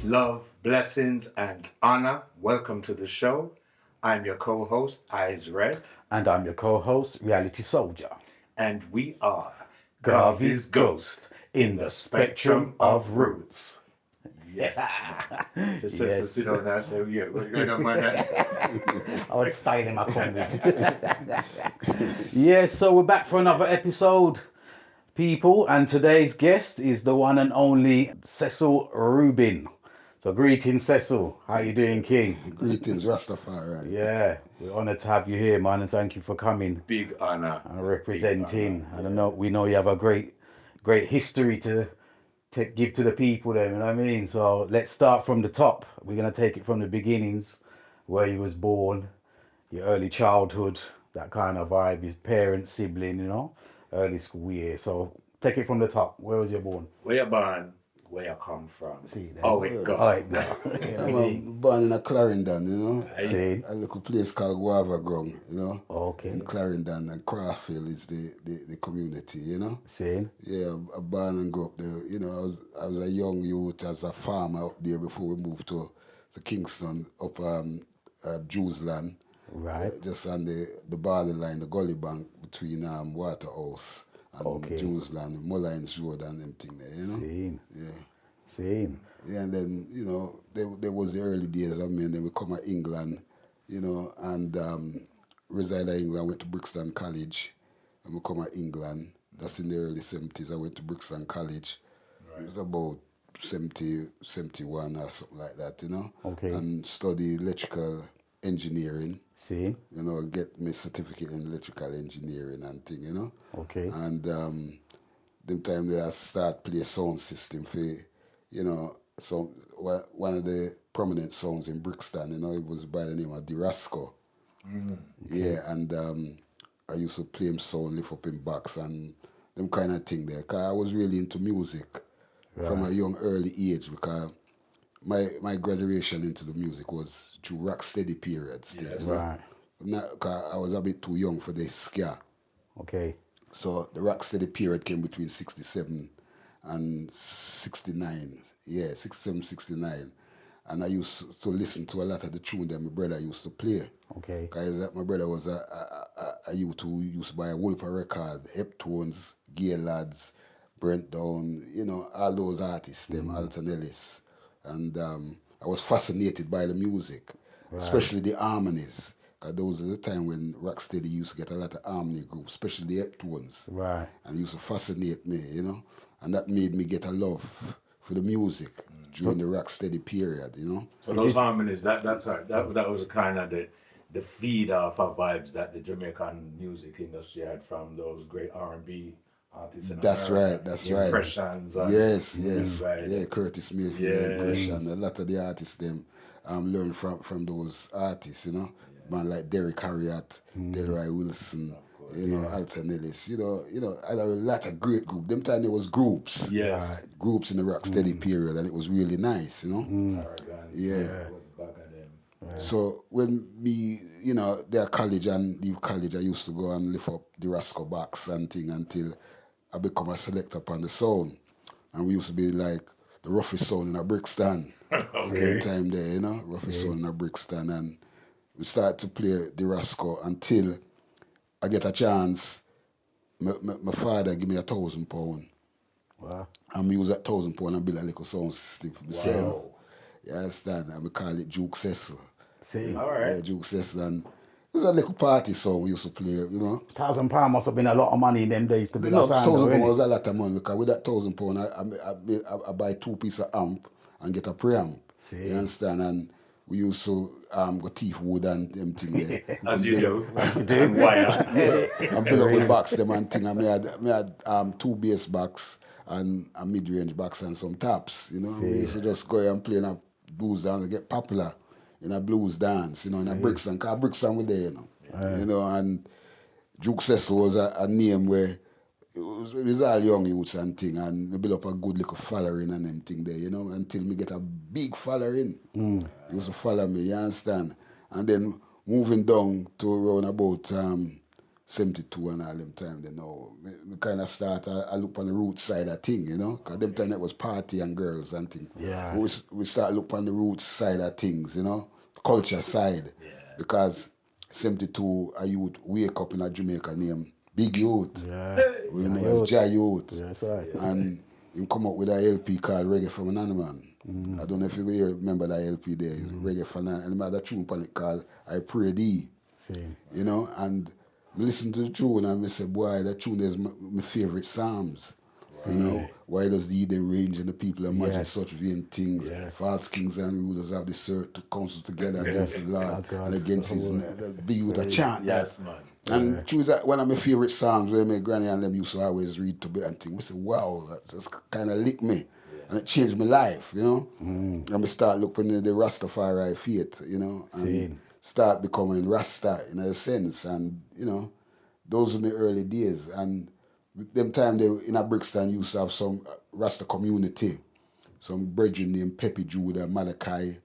Peace, love, blessings, and honor. Welcome to the show. I'm your co host, Eyes Red, And I'm your co-host, Reality Soldier. and we are Garvey's Ghost in the spectrum of roots. Yes. Man. So, sit Yes. down and say, yeah, what's going on, man? I would style him, I come with. Yes, so we're back for another episode, people, and today's guest is the one and only Cecil Reuben. So greetings, Cecil. How you doing, King? Greetings, Rastafari. Yeah, we're honoured to have you here, man, and thank you for coming Big honor. and representing. Big honor. I don't know, we know you have a great history to give to the people there, you know what I mean? So let's start from the top. We're going to take it from the beginnings, where you was born, your early childhood, that kind of vibe, your parents, sibling, early school year. So take it from the top. Where was you born? Where you born? Where you come from? See there. Oh, it go. Oh, it go. I'm born in a Clarendon, See? a little place called Guava Grung, Okay. in Clarendon, and Crawfield is the community, See? Yeah, I born and grew up there. I was a young youth as a farmer up there before we moved to Kingston, up Jewsland. Right. Just on the borderline, the gully bank between Waterhouse and Okay. Jewsland, Mullines Road and them thing there, Seen. Yeah. Seen. Yeah, and then, there was the early days of me, and then we come to England, and reside in England, went to Brixton College, and we come to England. That's in the early 70s. I went to Brixton College. It was about 70, 71 or something like that, Okay. and study electrical engineering, See? get my certificate in electrical engineering and thing, Okay. And them time they start play sound system for, so one of the prominent sounds in Brixton, it was by the name of Dirasco. Mm. Yeah, and I used to play him sound, lift up in box and them kind of thing there. Cause I was really into music from a young early age, because my graduation into the music was through rock steady periods. Yes. Right. Cause I was a bit too young for the ska. Okay. So the rock steady period came between 67 and 69. Yeah, 67, 69. And I used to listen to a lot of the tune that my brother used to play. Okay. Because my brother was a youth who used to buy a Wolper record, Heptones, Gay Lads, Brent Down, all those artists, them, Alton Ellis. And I was fascinated by the music, especially the harmonies. Because those are the time when Rocksteady used to get a lot of harmony groups, especially the Heptones. Right. And used to fascinate me, And that made me get a love for the music during the Rocksteady period, So those harmonies, that's right. That was kind of the feed off of vibes that the Jamaican music industry had from those great R&B artists in That's America. right, that's The right. Impressions. And Yes, right. yeah, Curtis Mayfield, Yes. Impression. A lot of the artists them learn from those artists, Man like Derek Harriott, Delroy Wilson, Alton Ellis, a lot of great groups. Them time there was groups. Yes. Groups in the Rocksteady period, and it was really nice, Arrogant. Yeah. Back at them. So when me, there college and leave college, I used to go and lift up the Rasco box and thing until I become a selector upon the sound. And we used to be like the roughest sound in a Brixton. Okay. Same time there, roughest sound in a Brixton. And we start to play the Rasco until I get a chance. My father give me £1,000. Wow. And me use that £1,000 and build a little sound system for myself. Wow. You understand? And we call it Duke Cecil. See? All right. Yeah, Duke Cecil. And it was a little party song we used to play, £1,000 must have been a lot of money in them days to be No, a sound, £1,000 though, was a lot of money, because with that £1,000, I buy 2 pieces of amp and get a preamp. See. You understand? And we used to go thief wood and them thing there. As you do. do. And wire. And build up with box them and thing. And me had 2 bass box and a mid-range box and some taps, We used to just go and play in a blues dance and get popular in a blues dance, in a Brixton. Because Brixton was there, and Duke Cecil was a name where it was all young youths and thing, and we build up a good little following and them thing there, until me get a big following. He used to follow me, you understand? And then moving down to around about 72 and all them time, you know. Me kind of start, I look on the root side of thing, you know, because them time that was party and girls and thing. Yeah. We start look on the root side of things, you know, culture side. Yeah. Because 72, a youth wake up in a Jamaica named Big Youth. Yeah. We Yeah, know as youth. Jai Youth. Yeah, that's right. And he come up with a LP called Reggae from an Animal. I don't know if you remember that LP there. It's Reggae from an Animal. And the tune on it called I Pray Thee. See. You know, and me listen to the tune and me say, boy, that tune is my favorite Psalms. You know, why does the Eden range and the people imagine Yes. such vain things? Yes. False kings and rulers of the earth to counsel together against the Lord Oh, God. and against his Oh, be you the chant that. Yes, man. And choose that one of my favorite songs where my granny and them used to always read to me and think. I said, wow, that's kind of licked me. And it changed my life, you know. And I start looking at the Rastafari faith, you know, and Seen. start becoming Rasta in a sense. And, you know, those were my early days. And them time they in a Brixton used to have some Rasta community. Some brethren named Pepe Judah, Malachi,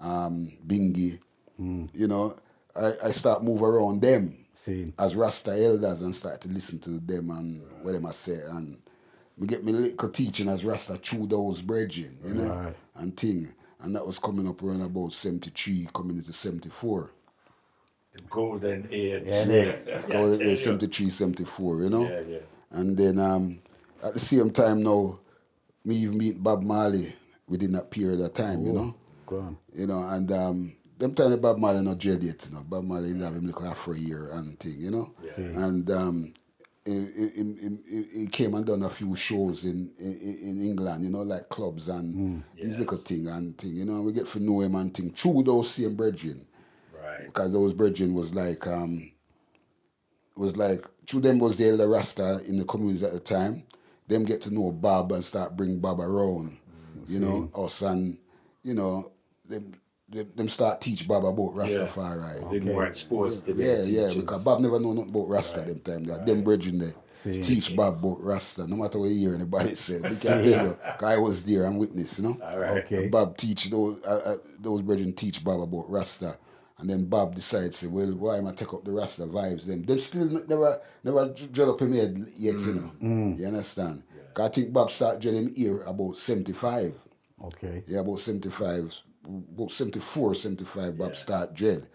Bingi. You know, I start move around them Seen. as Rasta elders and start to listen to them and what them I say. And we get me little teaching as Rasta through those brethren, you know, Right. and thing. And that was coming up around about 73, coming into 74. The golden age. Yeah, Call it tell you. 73, 74, you know. Yeah, yeah. And then at the same time now, me even meet Bob Marley within that period of time, you know. Go on. You know, and them time Bob Marley not dread yet, you know. Bob Marley have him little afro here and thing, you know. Yeah. See. And he came and done a few shows in England, you know, like clubs and these Yes. little thing and thing, you know. We get to know him and thing through those same brethren. Right. Because those brethren was like through them was the elder Rasta in the community at the time. Them get to know Bob and start bring Bob around, you know, us and you know them start teach Bob about Rastafari. They more exposed to Yeah, their yeah, teachings. because Bob never know nothing about Rasta them time. Them brethren there See. teach Bob about Rasta, no matter what you hear anybody say. We can tell you, 'cause I was there and witness, you know. All right. Okay. Bob teach those brethren teach Bob about Rasta. And then Bob decides, say, well, why am I take up the Rasta vibes? Them still never dread up him head yet, you know. You understand? 'Cause I think Bob start dread him ear about 75. Okay. Yeah, about 75, about 74, 75, Bob start dread.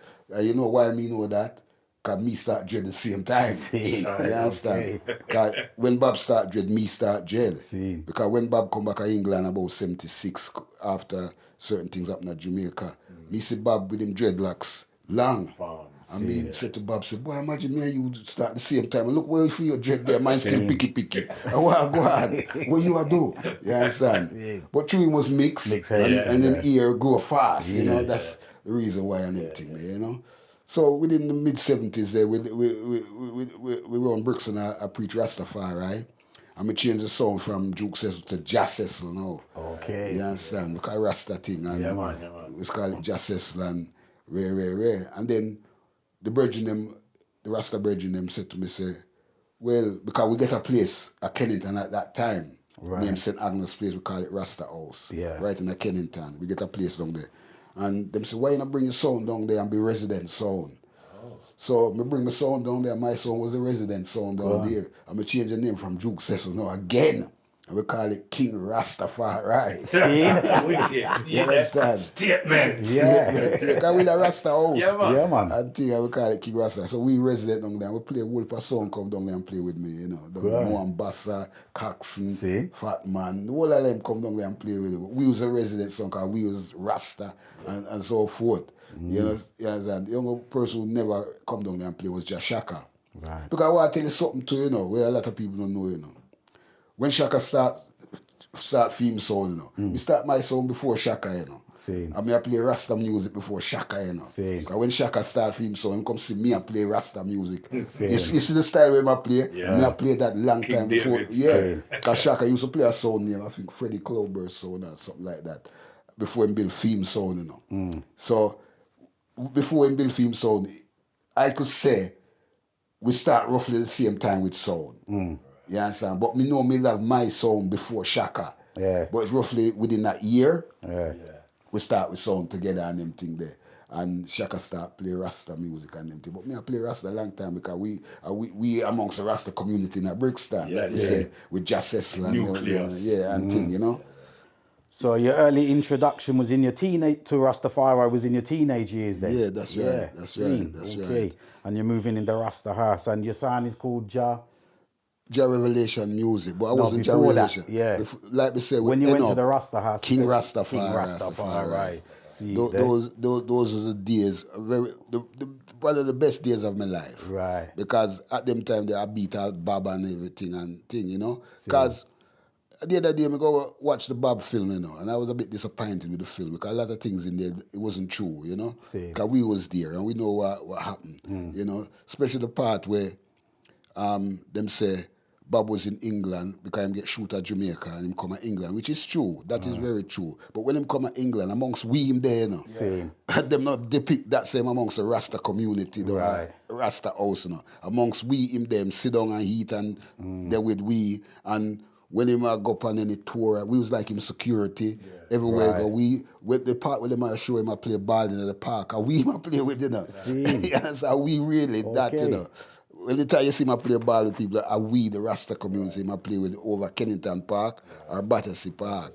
You know why me know that? Because me start dread the same time. See. You understand? Okay. 'Cause when Bob start dread, me start dread. See. Because when Bob come back to England about 76, after certain things happen at Jamaica, me see Bob with him dreadlocks, long. Farms. And me said to Bob, said, boy, imagine me and you start the same time. And look where you feel your dread there, mine still picky. And what go on? What you a do? You understand? Yeah. But through him was mixed. Mixed, and, yeah, and then yeah. ear grow fast. You know, Yeah. that's the reason why I'm everything there, you know. So within the mid-70s there, we run Brixton, I preach Rastafari, right? And we change the sound from Duke Cecil to Jazz Cecil now. Okay. You understand? Because Rasta thing. And Yeah, man. we call it Jazz Cecil and rare. And then the brethren them, the Rasta brethren them said to me, say, well, because we get a place at Kennington at that time, Right. named St. Agnes Place, we call it Rasta House. Yeah. Right in the Kennington. We get a place down there. And them say, why you not bring your sound down there and be resident sound? So I bring my sound down there. My sound was a resident sound down there. And I change the name from Duke Cecil now again. And we call it King Rastafari. You understand? Statement. Yeah. Because we the Rasta house. Yeah, man. Yeah, man. And thing, we call it King Rasta. So we resident down there. We play Wolper song come down there and play with me, you know. Down there, Right. Moambasa, Coxon, See? Fat Man. The whole of them come down there and play with it. We was a resident song because we was Rasta and so forth. You know, you understand? The younger person who never come down there and play was just Shaka. Right. Because I want to tell you something too, you know, where a lot of people don't know, you know. When Shaka start theme song, you know, we start my song before Shaka, you know. See. I mean, I play Rasta music before Shaka, you know. See. Because when Shaka start theme song, he come see me and play Rasta music. See. You see the style where I play? Yeah. Me I play that long King time before. David Yeah. style. Because Shaka used to play a sound name, I think Freddie Clover's sound or something like that, before he built theme sound, you know. So, before he built theme sound, I could say we start roughly the same time with sound. You understand? But me know me love my sound before Shaka. Yeah. But it's roughly within that year, Yeah. we start with sound together and them thing there. and Shaka start play Rasta music and them thing. But me I play Rasta a long time because we amongst the Rasta community in Brixton, Yeah, like we yeah. say, with Cecil and Nucleus. yeah, and thing, you know. So your early introduction was in your teenage to Rastafari was in your teenage years then? Yeah, that's right. That's right. Seen. That's Okay. right. And you're moving in the Rasta house and your son is called Ja. Jah Revelation music, but I No, wasn't Jah before that, Revelation. yeah. Like we say, we When you end went to the up Rasta house, King King Rastafari. Rastafari. See Tho- there? those were the days, one of the best days of my life. Right. Because at them time they I beat out Bob and everything and thing, you know. Because the other day I go watch the Bob film, you know, and I was a bit disappointed with the film because a lot of things in there it wasn't true, you know. See. Because we was there and we know what happened, you know. Especially the part where them say Bob was in England because him get shoot at Jamaica and him come to England, which is true. That is very true. But when him come to England, amongst we him there, you know, Same. them not depict that same amongst the Rasta community, the Right. Rasta house, you know. Amongst we him them sit down and eat and there with we and when him go up on any tour, we was like him security everywhere. Right. Go we with the part where them a show him a play ball in the park, and we him a play with, you know. Yes, and we really that, you Okay. know. When the time you see me play ball with people, are we the Rasta community, I play with over Kennington Park or Battersea Park.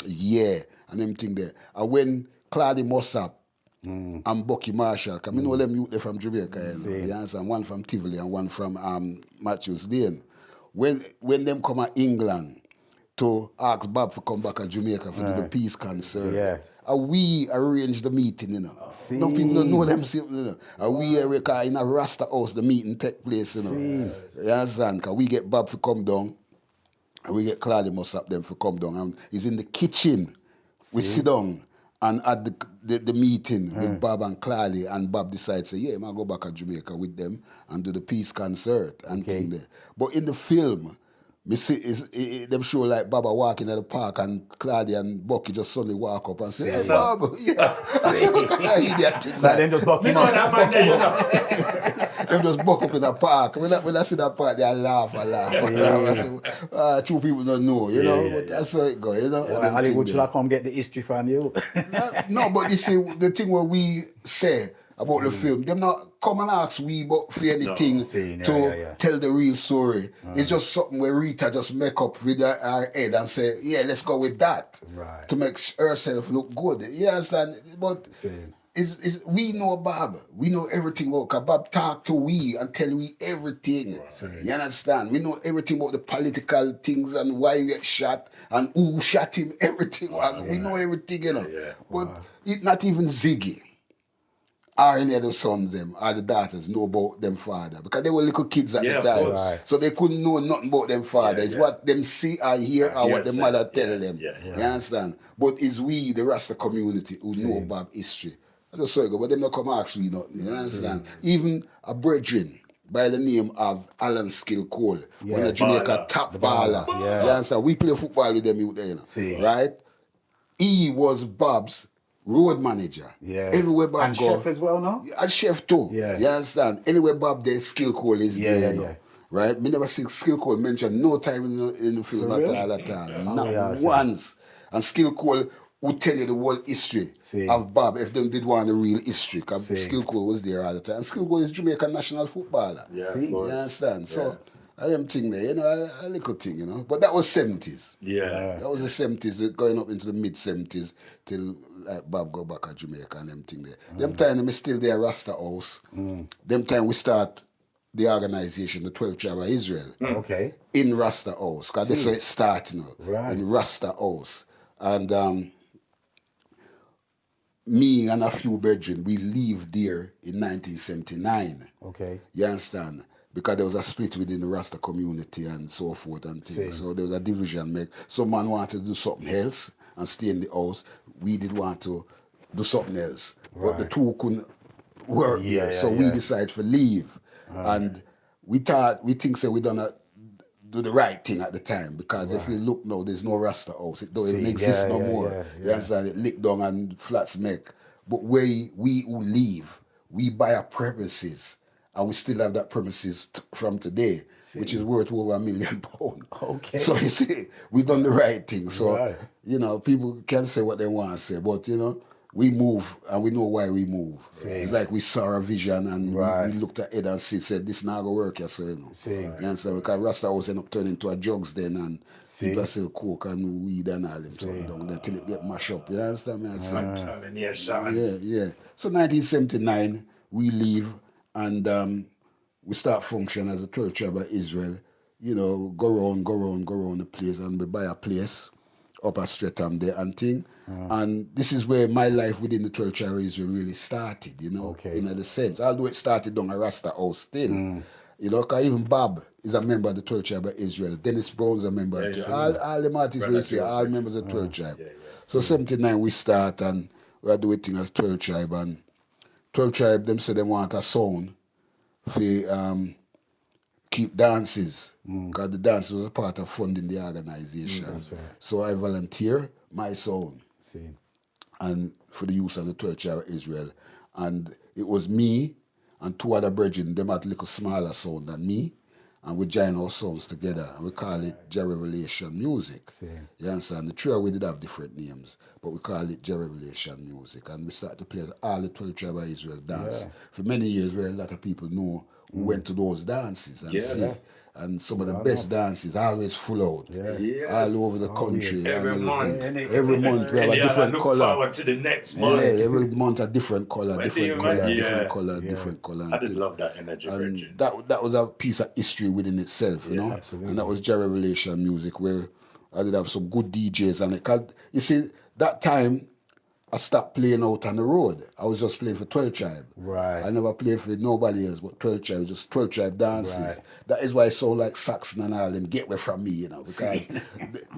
Yeah, and them thing there. And when Claudia Mossap and Bucky Marshall, because I know them youth they from Jamaica, you know, you understand? One from Tivoli and one from Matthews Lane. When them come to England to ask Bob to come back to Jamaica for do the peace concert. Yes. And we arrange the meeting, you know. No people don't know them, you know. And we because in a Rasta house the meeting take place, you know. You understand? Because we get Bob to come down, and we get Claudia Mossap them to come down, and he's in the kitchen. We sit down and at the meeting with Bob and Claudia, and Bob decides, say, yeah, I go back to Jamaica with them and do the peace concert and thing there. But in the film, me see them show like Baba walking at the park and Claudia and Bucky just suddenly walk up and say, hey, Bob, yeah. Idiot thing, But then just buck him up. them just buck up in the park. When I see that park, I laugh. I say, two people don't know, you know, but that's how it goes, you know. Well, Hollywood should I come get the history from you? No, but you see, the thing what we say about the film, them not come and ask we but for anything to tell the real story. It's just something where Rita just make up with her head and say, yeah, let's go with that. Right. To make herself look good. You understand? But it's we know Bob. We know everything about, because Bob talk to we and tell we everything. You understand? We know everything about the political things and why he get shot and who shot him, everything. We know everything, you know. But it not even Ziggy or any of the sons them or the daughters know about them father because they were little kids at the time. So they couldn't know nothing about them father. It's what them see or hear or what the mother tell them. You understand? But it's we, the Rasta community, who know about history. I just saw it go, but them not come ask we nothing. You understand? Even a brethren by the name of Alan Skill Cole, when the Jamaica top baller. You understand? We play football with them youth there, you know. Right? He was Bob's road manager. Everywhere Bob and go. chef as well, no? And chef too. You understand? Anywhere Bob there, Skill Cole is there, you know. Right? Me never see Skill Cole mentioned no time in the film at all. Not once. And Skill Cole would tell you the whole history of Bob if they did want the real history. Because Skill Cole was there all the time. And Skill Cole is Jamaican national footballer. You understand? So I them thing there, you know, a little thing, you know. But that was 70s. That was the 70s, going up into the mid 70s till like Bob go back to Jamaica and them thing there. Them time we still there Rasta House. Them time we start the organization, the 12th Tribe of Israel. In Rasta House. Because that's where it started, you know. In Rasta House. And me and a few brethren, we lived there in 1979. You understand? Because there was a split within the Rasta community and so forth and things. So there was a division made. Some man wanted to do something else and stay in the house. We did want to do something else. But the two couldn't work there. So we decided to leave. And we think so we done do the right thing at the time, because if you look now, there's no Rasta house. It doesn't exist no more. You understand? It licked down and flats make. But we who leave, we buy a premises, and we still have that premises from today, which is worth over £1 million. So you see, we done the right thing. So, you know, people can say what they want to say, but, you know, we move and we know why we move. See. It's like we saw a vision and Right. we looked at it and said, this not gonna work, so you know. See. You understand? Because Rasta House end up turning into a drugs then and See. people sell coke and weed and all them stuff down there till it get mashed up. You understand me? I say, yeah. So 1979, we leave and we start function as a 12th tribe of Israel. You know, go around the place and we buy a place up at Streatham there and thing. And this is where my life within the 12th tribe of Israel really started, you know, Okay. in a sense. Although it started on a Rasta house still. You know, because even Bob is a member of the 12th tribe of Israel. Dennis Brown's a member. All the artists we say, all members of the 12th tribe. So 79 we start and we are doing things as 12th tribe. And 12th tribe, them say they want a sound for keep dances. Because the dances was a part of funding the organization. That's right. So I volunteer my sound See. and for the use of the 12th tribe of Israel. And it was me and two other brethren, them had a little smaller sound than me. And we join our sounds together and we call it Jah Revelation Music. See. You understand? The trio we did have different names, but we call it Jah Revelation Music. And we started to play all the 12 tribes of Israel dance. Yeah. For many years where a lot of people know who went to those dances and see. And some of the best dances always full out. All over the country. Every and month. Every month we have a different look color. forward to the next month. Yeah, every month a different color, When different do you color, imagine? different Yeah. color, different color. I did love that energy, And Bridget. that was a piece of history within itself, you know. absolutely. And that was Jah Revelation Music, where I did have some good DJs and it. 'Cause you see, that time I stopped playing out on the road. I was just playing for 12 tribe. Right. I never played for nobody else but 12 tribe, just 12 tribe dances. Right. That is why it sound like Saxon and all them get away from me, you know, because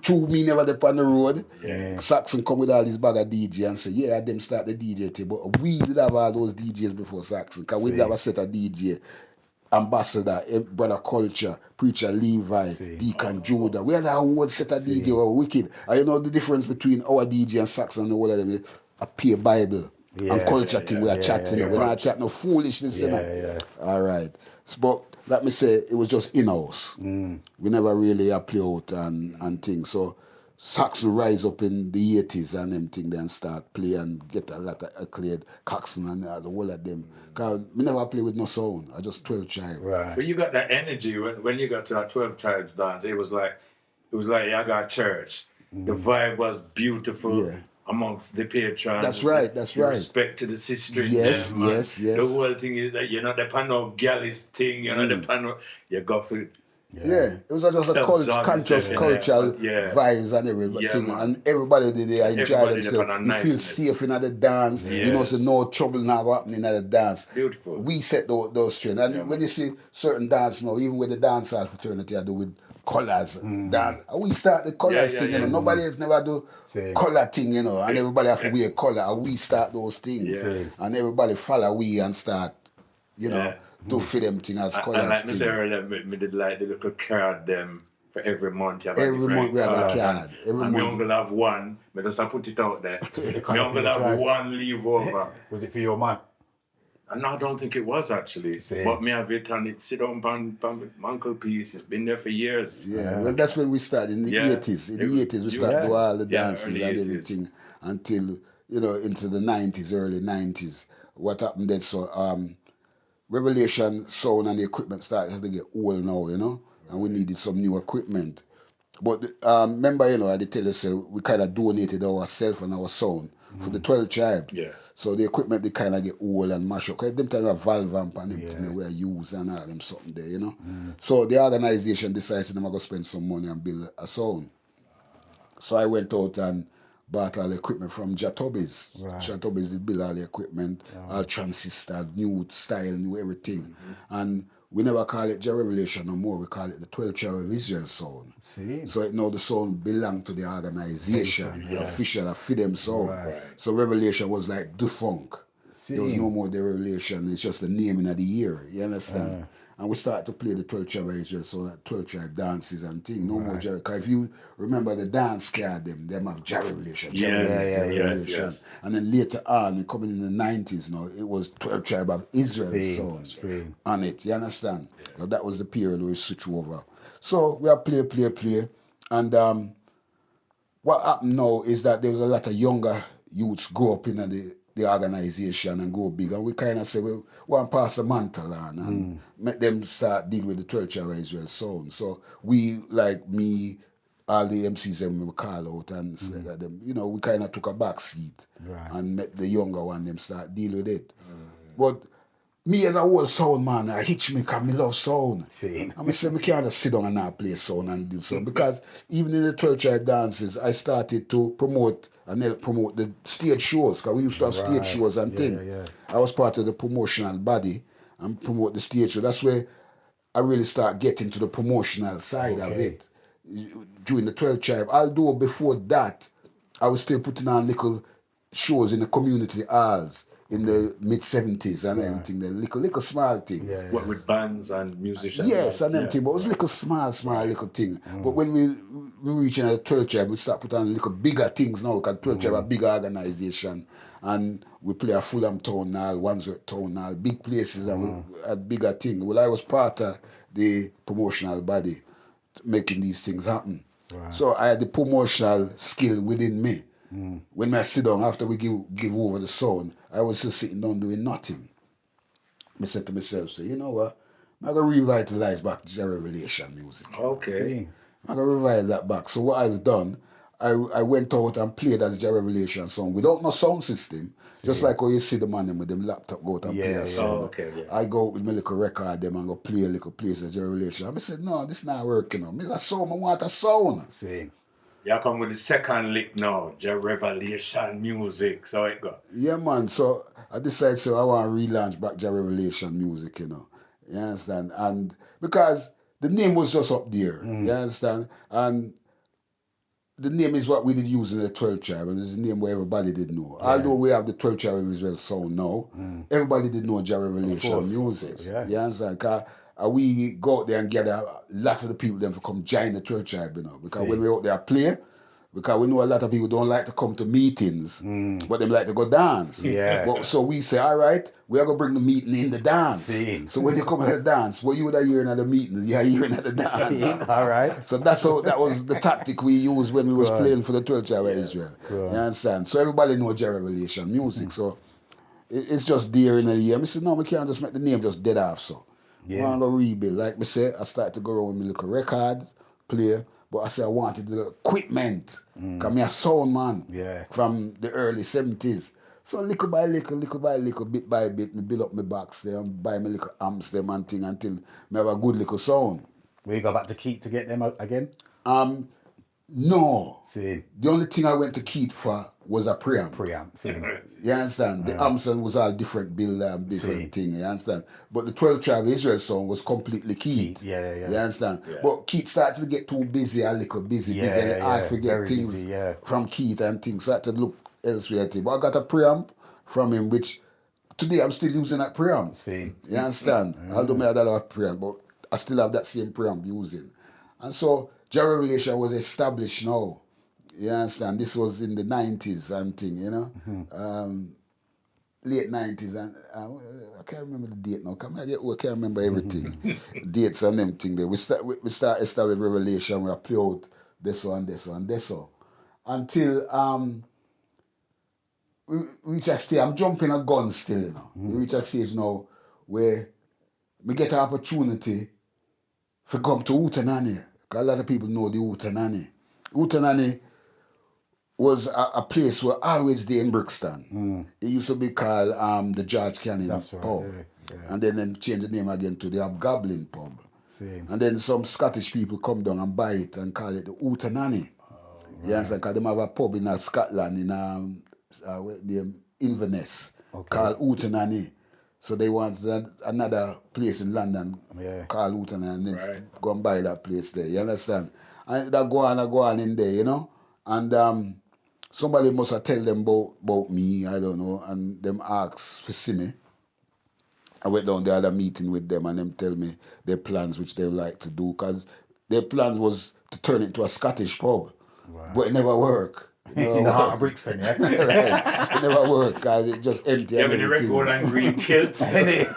true me never dip on the road. Saxon come with all these bag of DJ and say, yeah, them start the DJ thing. But we did have all those DJs before Saxon, because we did have a set of DJ. Ambassador, Brother Culture, Preacher Levi, Deacon Judah. We had a whole set of DJ were wicked. And you know the difference between our DJ and Saxon and all of them is a pure Bible and culture thing we are chatting. We're not chatting no foolishness. All right. But let me say, it was just in-house. We never really play out and things. So Saxon rise up in the 80s and them thing then start play and get a lot of accolade. Coxon and the whole of them. Because we never play with no sound. I just 12 child. Right. But you got that energy when you got to that 12 tribes dance. It was like I got church. The vibe was beautiful amongst the patrons. That's right. That's right. Respect to the sister. Yes. The whole thing is that you're not the pano gallis thing. You're not the pano. You go for. Yeah, it was just a conscious cultural vibes and everything, and everybody did they enjoy themselves. You feel safe in the dance. You know, so no trouble now happening in the dance. Beautiful. We set those trends, and when you see certain dance now, even with the dancehall fraternity, I do with colors. Dance. We start the colors thing, you know. Nobody else never do color thing, you know, and everybody have to wear color, and we start those things, and everybody follow we and start, you know. Do for them thing as colours. And like I said earlier, me did like the little card them for every month. Every month we have a card. And my uncle have one. Me just put it out there. My uncle have one leave over. Was it for your man? No, I don't think it was actually. But me have it and it sit on my uncle piece. It's been there for years. Yeah, well that's when we started in the 80s. In the 80s we started do all the dances and everything until, you know, into the 90s, early 90s. What happened then, so Revelation sound and the equipment started to get old now, you know, and we needed some new equipment. But remember, you know, I did tell you, so we kind of donated ourselves and our sound for the 12 tribe. Yeah. So the equipment, they kind of get old and mash up. Because them time a valve amp and them we use and all them something there, you know. So the organization decided they're going to spend some money and build a sound. So I went out and bought all the equipment from Jatobis. Jatobis did build all the equipment, all transistor, new style, new everything. And we never call it Jah Revelation no more. We call it the 12 Tribe of Israel sound. So now the sound belong to the organization, the official, a FIDEM sound. So Revelation was like the funk. There was no more the Revelation. It's just the naming of the year. You understand? And we started to play the 12 tribe of Israel, so that 12 tribe dances and things. No more Jah. Because if you remember the dance card, them have Jah Revelation. Yes. And then later on, coming in the 90s now, it was 12 tribe of Israel songs on it. You understand? So that was the period where we switched over. So we have play. And what happened now is that there was a lot of younger youths grow up in the organization and go big. And we kind of say, we want to pass the mantle on and make them start deal with the 12 Tribe of Israel sound. So we, like me, all the MCs them we call out and like them, you know, we kind of took a back seat and let the younger one them start deal with it. But me as a whole sound man, I hitch me because me love sound. Same. I say, me can't just sit down and not play sound and do sound. Because even in the 12 Tribe dances, I started to promote and help promote the stage shows. Because we used to have stage shows and things. I was part of the promotional body and promote the stage show. That's where I really start getting to the promotional side of it. During the 12 Tribe. Although before that, I was still putting on little shows in the community halls in the mid-70s and everything, the little small things. What with bands and musicians? Yes, and everything, but it was little small little thing. But when we reach in the 12 Tribe, we start putting on little bigger things now, because 12 Tribe are a big organization. And we play a Fulham Town Hall, Wandsworth Town Hall, big places and a bigger thing. Well, I was part of the promotional body making these things happen. So I had the promotional skill within me. When I sit down after we give over the sound, I was just sitting down doing nothing. I said to myself, say, you know what? I'm going to revitalize back Jah Revelation music. Okay. I'm going to revive that back. So what I've done, I went out and played as Jah Revelation song without no sound system. Just like how you see the man with them laptop go out and play a song. I go with my little record them and go play a little place of Jah Revelation. I said, no, this not working. I said, I want a sound. Same. You come with the second lick now, Jah Revelation music. So it go. Yeah, man. So I decided, so I want to relaunch back Jah Revelation music, you know. You understand? And because the name was just up there, you understand? And the name is what we did use in the 12 Tribe, and it's a name where everybody did know. Although we have the 12 Tribe of Israel sound now, everybody did know Jah Revelation music. You understand? Because we go out there and gather a lot of the people then to come join the 12 Tribe, you know. Because when we out there play, because we know a lot of people don't like to come to meetings, but they like to go dance. But, so we say, all right, we are going to bring the meeting in the dance. So when you come to the dance, what you would have hearing at the meeting, you are hearing at the dance. All right. So that was the tactic we used when we was playing for the 12 Tribe of Israel. You understand? So everybody know Jah Revelation music. So it's just there in the year. I said, no, we can't just make the name just dead off. So I'm going to rebuild. Like I said, I started to go around with my little record, play. But I said I wanted the equipment. Because I'm a sound man from the early 70s. So little by little, bit by bit, me build up my box there and buy my little amps them and thing until I have a good little sound. Will you go back to Keith to get them out again? No. See. The only thing I went to Keith for was a preamp. See. You understand? The amps was all different build and different thing, you understand? But the 12 Tribe of Israel song was completely Keith. You understand? But Keith started to get too busy, a little busy, and I forget things from Keith and things. So I had to look elsewhere. But I got a preamp from him, which today I'm still using that preamp. See. You understand? Although I had a lot of preamp, but I still have that same preamp using. And so Jah Revelation was established now. You understand? This was in the 90s and thing, you know? Late 90s. And I can't remember the date now. I can't remember everything. Dates and them thing there. We start establish Revelation. We play out this one, this one, this one. Until we reach a stage. I'm jumping a gun still, you know. We reach a stage now where we get an opportunity to come to Utanani. Because a lot of people know the Utanani. Utanani was a place where always there in Brixton. It used to be called the George Canyon pub. And then they changed the name again to the Hobgoblin pub. And then some Scottish people come down and buy it and call it the Utanani. You understand? Because they have a pub in Scotland in Inverness called Utanani. So they wanted another place in London called Utanani and then go and buy that place there. You understand? And that go on in there, you know? And somebody must have tell them about me, I don't know, and them ask to see me. I went down there, had a meeting with them and them tell me their plans which they like to do, because their plan was to turn it into a Scottish pub, but it never worked. In the heart of Brixton, Right. It never worked because it just empty. Yeah, the red, gold and green kilt. It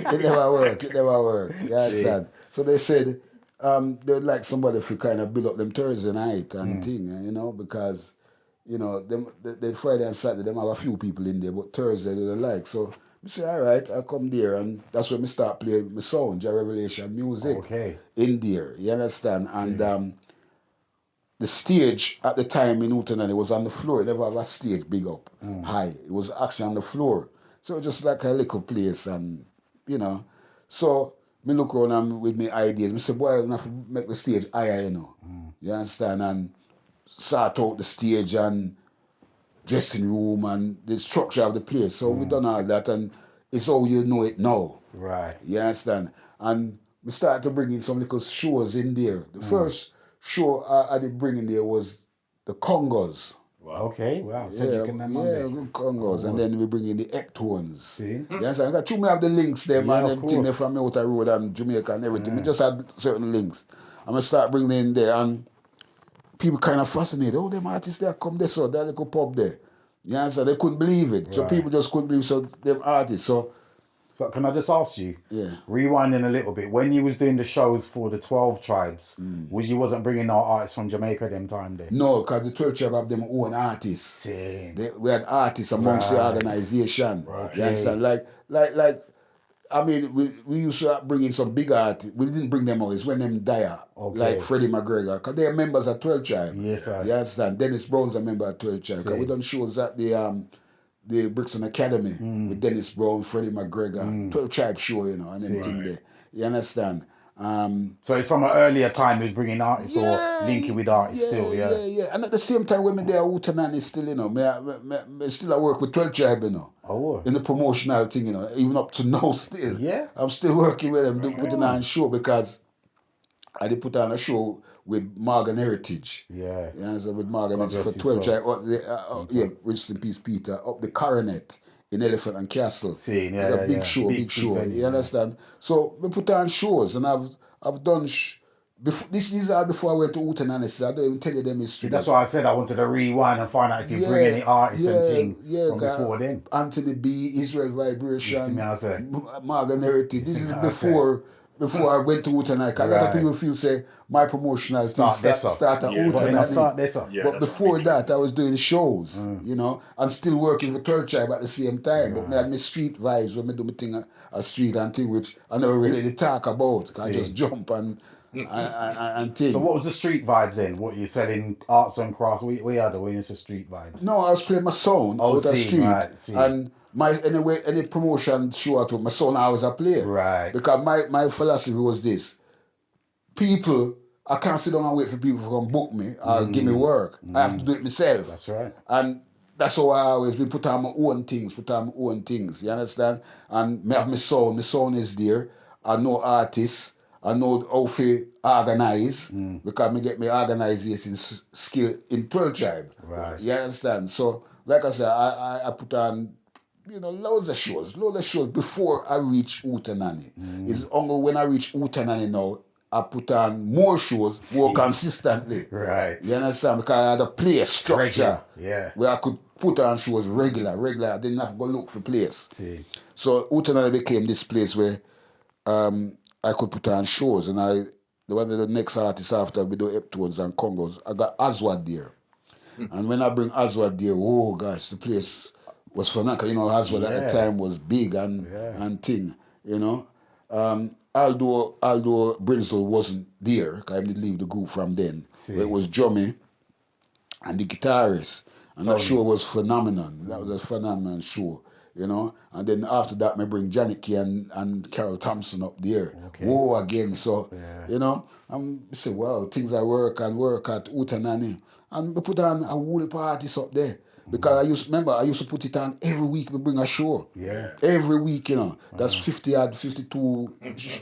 never worked. You understand? So they said they'd like somebody to kind of build up them Thursday night and thing, you know, because you know, the Friday and Saturday, them have a few people in there, but Thursday they don't like. So I say, all right, I come there, and that's when I start playing my sound, Jah Revelation music Okay. in there. You understand? And the stage at the time in Newton, and it was on the floor. It never have a stage big up, high. It was actually on the floor. So just like a little place, and you know. So me look around and with my ideas. I say, boy, I have to make the stage higher, you know. You understand? And sort out the stage and dressing room and the structure of the place. So we done all that, and it's how you know it now. Right. You understand? And we started to bring in some little shows in there. The first show I did bring in there was the Congos. Okay. Wow. Yeah, Cedric and them on yeah, there. good Congos. And then we bring in the Eptones. See? You understand? Because you may have the links them Yeah, and of them thing course. from Outer Road and Jamaica and everything. We just had certain links. I'm going to start bringing in there, and people kind of fascinated. Oh, them artists there come there, so that little pub there. You understand? They couldn't believe it. So Right. people just couldn't believe so them artists. So So can I just ask you, yeah. rewinding a little bit, when you was doing the shows for the 12 tribes, you wasn't bringing no artists from Jamaica them time there? No, because the 12 tribe have them own artists. Same. We had artists amongst the Right. organization. Okay. You understand? Like I mean, we used to bring in some big artists. We didn't bring them always when them die. Okay. Like Freddie McGregor, because they are members of 12 tribe. Yes, sir. You understand? Dennis Brown's a member of 12 tribe. Because we done shows at the Brixton Academy with Dennis Brown, Freddie McGregor, 12 tribe show, you know, and everything there. You understand? So it's from an earlier time he was bringing artists or linking with artists still, yeah? Yeah. And at the same time, when me there, Utanani still, you know, me still I work with 12 tribe, you know. Oh. In the promotional thing, you know, even up to now still. Yeah. I'm still working with them, putting on a show, because I did put on a show with Morgan Heritage. Yeah. You know, so with Morgan God Heritage for bless his 12 tribe, yeah, rest in peace, Peter, up the Coronet in Elephant and Castle. See, yeah, It's a yeah, big yeah. show, Big big show. venue, You yeah. understand? So we put on shows, and I've done. Before, these are before I went to Utan, honestly. I don't even tell you them history. That's why I said I wanted to rewind and find out if you bring any artists and things from before then. Anthony B, Israel Vibration, You see me, I say? Morgan Heritage. This see is me, I before I went to Utan. A lot of people feel say my promotional thing start at But Utan. then I start this up. Yeah, But that's before that, I was doing shows, you know, and still working for 12 tribe at the same time. But I had my street vibes when I do my thing a street and thing, which I never really talk about. I just jump and thing. So what was the street vibes then? What you selling arts and crafts? We had the way it's the street vibes. No, I was playing my sound out the street. Right, and any promotion show out with my son, I was a player. Right. Because my philosophy was this. People, I can't sit down and wait for people to come book me or give me work. I have to do it myself. That's right. And that's how I always been put on my own things, you understand? And me have my sound is there. I know artists, I know how to organize, because I get my organization skill in 12 tribe. Right. You understand? So, like I said, I put on, you know, loads of shows before I reach Utanani. It's only when I reach Utanani now, I put on more shows more consistently. Right. You understand? Because I had a play structure. Yeah. Where I could put on shows regular. I didn't have to go look for place. See. So Utanani became this place where I could put on shows, and one of the next artists after we do Eptones and Congos, I got Aswad there. And when I bring Aswad there, oh gosh, the place was phenomenal. You know, Aswad at the time was big and thing, you know. Although Brinslow wasn't there, because I didn't leave the group from then. It was Jummy and the guitarist. And that show was phenomenal. That was a phenomenal show, you know. And then after that, I bring Janet Key and Carol Thompson up there. Whoa, again. So, you know, I say, well, things I work at Utanani. And we put on a whole parties up there. Because I used to put it on every week. We bring a show. Yeah. Every week, you know. That's 52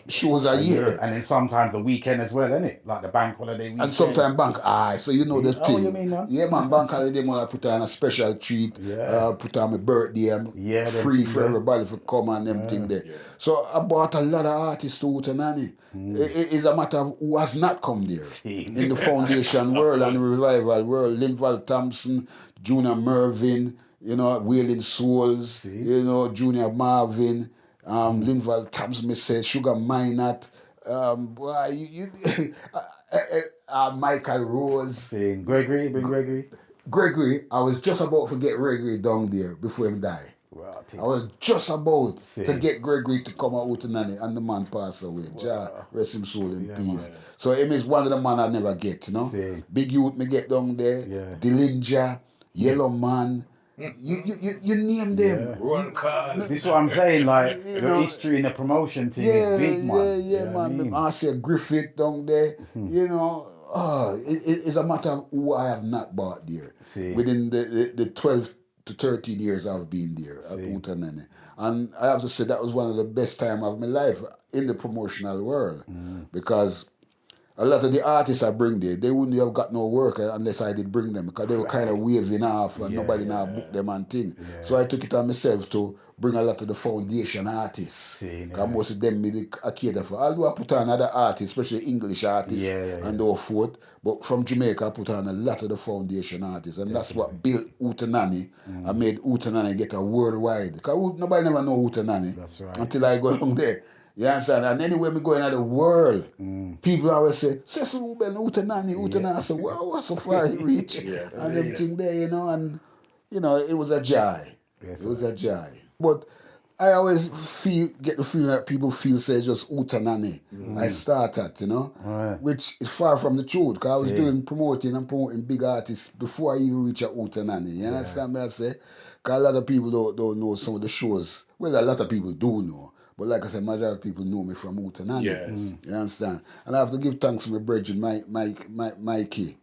shows a year. And then sometimes the weekend as well, isn't it? Like the bank holiday weekend. And sometimes bank so you know the thing. You mean, man? Yeah, man, bank holiday, man, I put on a special treat. Put on my birthday and free for everybody to come and everything there. So I brought a lot of artists to Utanani. It's a matter of who has not come there. In the foundation world and the revival world. Linval Thompson, Junior Mervyn, you know, Wailing Souls, you know, Junior Marvin, Linval Thompson, Mrs. Sugar Minot, Michael Rose. Gregory. Gregory, I was just about to get Gregory down there before he died. Wow, I was just about to See. get Gregory to come out to Nanny, and the man passed away. Jah Wow. rest him soul in Yeah, peace. man. So him is one of the man I never get, you know. See. Big youth me get down there, Yeah. Dillinger, Yellow Man, you name them. Yeah. Run cars. This is what I'm saying, like, You the know, history and the promotion thing is big, man. You know what I man. mean? I say Griffith down there, you know. It's a matter of who I have not bought there. See. Within the 12 to 13 years I've been there at See. Utanene. And I have to say that was one of the best time of my life in the promotional world. Because a lot of the artists I bring there, they wouldn't have got no work unless I did bring them because they were kind of waving off and Yeah, nobody now booked them and thing. Yeah. So I took it on myself to bring a lot of the foundation artists. See, Because yeah. most of them me I cater for. Although I put on other artists, especially English artists and so forth. But from Jamaica I put on a lot of the foundation artists. And that's what built Utanani and made Utanani get a worldwide. Because nobody never know Utanani That's right. until I go down there. You understand? And anywhere me go in the world, people always say, Cecil Reuben, Utanani, Utanani. I say, wow, what's so far it reach? And everything there, you know, and, you know, it was a joy. Yes, It was a joy. But I always get the feeling that people feel say just Utanani. I start at, you know, Right. which is far from the truth. Because I was doing promoting big artists before I even reach a Utanani. You understand me? I say? Because a lot of people don't know some of the shows. Well, a lot of people do know. But like I said, majority of people know me from Utanani. Yes. You understand? And I have to give thanks to my brethren, Mikey,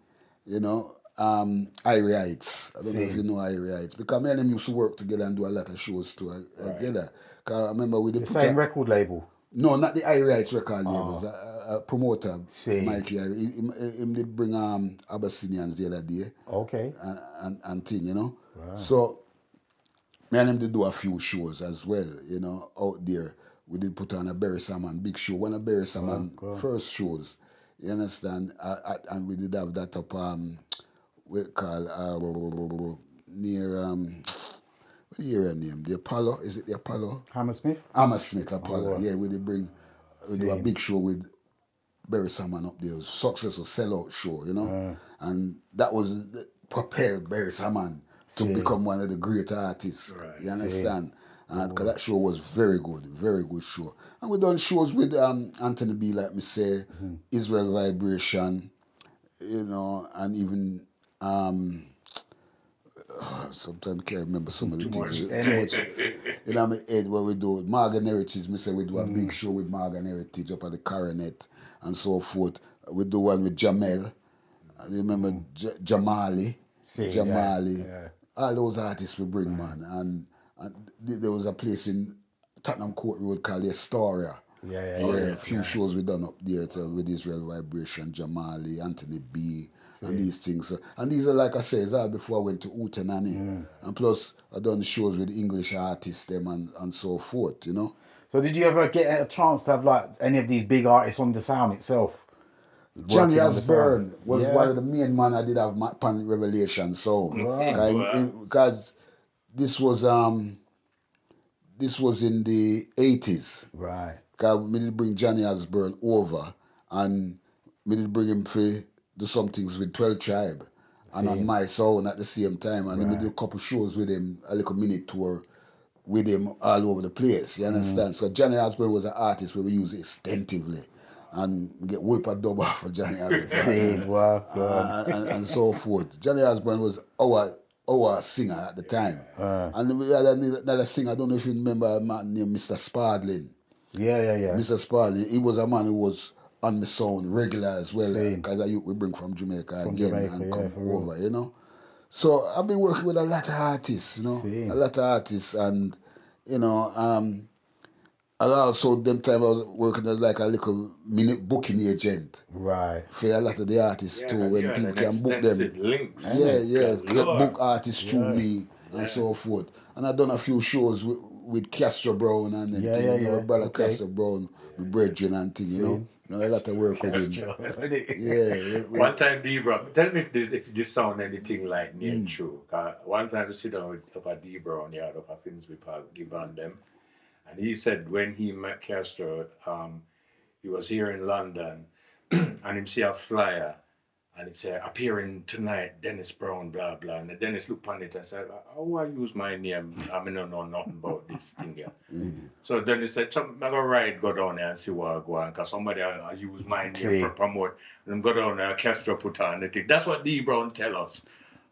you know, Irie Heights. I don't know if you know Irie Heights. Because me and them used to work together and do a lot of shows together. Because I remember we did The same record label. no, not the Irie Heights record labels. A promoter, See. Mikey, him did bring Abyssinians the other day Okay. and thing, you know. So me and him did do a few shows as well, you know, out there. We did put on a Barry Salmon big show, one of Barry Salmon first shows, you understand? And we did have that up, we call, near, what do you hear her name? The Apollo, is it the Apollo? Hammersmith? Hammersmith Apollo, Oh, yeah, we did we do a big show with Barry Salmon up there. It was a successful sellout show, you know? And that was propelled Barry Salmon to become one of the great artists. You understand? Because that show was very good show. And we done shows with Anthony B, like me say, Israel Vibration, you know, and even sometimes I can't remember some of the things. Too much. You know, my head what we do. Morgan Heritage, me say we do a big show with Morgan Heritage up at the Coronet and so forth. We do one with Jamel. You remember Jamali? Jamali. Yeah. All those artists we bring, man. And there was a place in Tottenham Court Road called the Astoria. Yeah. A few shows we done up there with Israel Vibration, Jamali, Anthony B, and these things. And these are, like I said, it's all before I went to Utanani. And plus, I done shows with English artists them and so forth, you know. So did you ever get a chance to have like any of these big artists on the sound itself? Johnny Working on the Osborne sound? was Yeah. one of the main man I did have my Pan Revelation sound. Because this was in the 80s. Right. Because me did bring Johnny Osborne over and me did bring him for do some things with 12 Tribe and on my sound at the same time. And me did a couple shows with him, a little minute tour with him all over the place. You understand? So Johnny Osborne was an artist where we use extensively. And we get whoop a dub off of Johnny Osborne. And so forth. Johnny Osborne was our singer at the time. And we had another singer, I don't know if you remember a man named Mr. Spardling. Yeah. Mr. Spardling, he was a man who was on the sound regular as well, because we bring from Jamaica and come over, you know. So I've been working with a lot of artists, you know, a lot of artists, and you know, and also them time I was working as like a little minute booking agent. Right. For a lot of the artists too, when people can book them. Links. Book artists through me and so forth. And I've done a few shows with Castro Brown and them thing. You know, brother Castro Brown, my brethren and thing, you know. A lot of work with him. One time, D-Brown, tell me if this sound anything like near true. One time we sit down with Upper D-Brown, yeah, Upper Finsbury Park, Gibbon them. And he said when he met Castro, he was here in London and him see a flyer And it said, appearing tonight, Dennis Brown, blah, blah. And Dennis looked on it and said, how I use my name? I mean, don't know nothing about this thing here. So Dennis said, I'm going to ride, go down there and see what I go on, because somebody I use my name for promote. And I'm go down there, Castro put on the thing. That's what D. Brown tell us.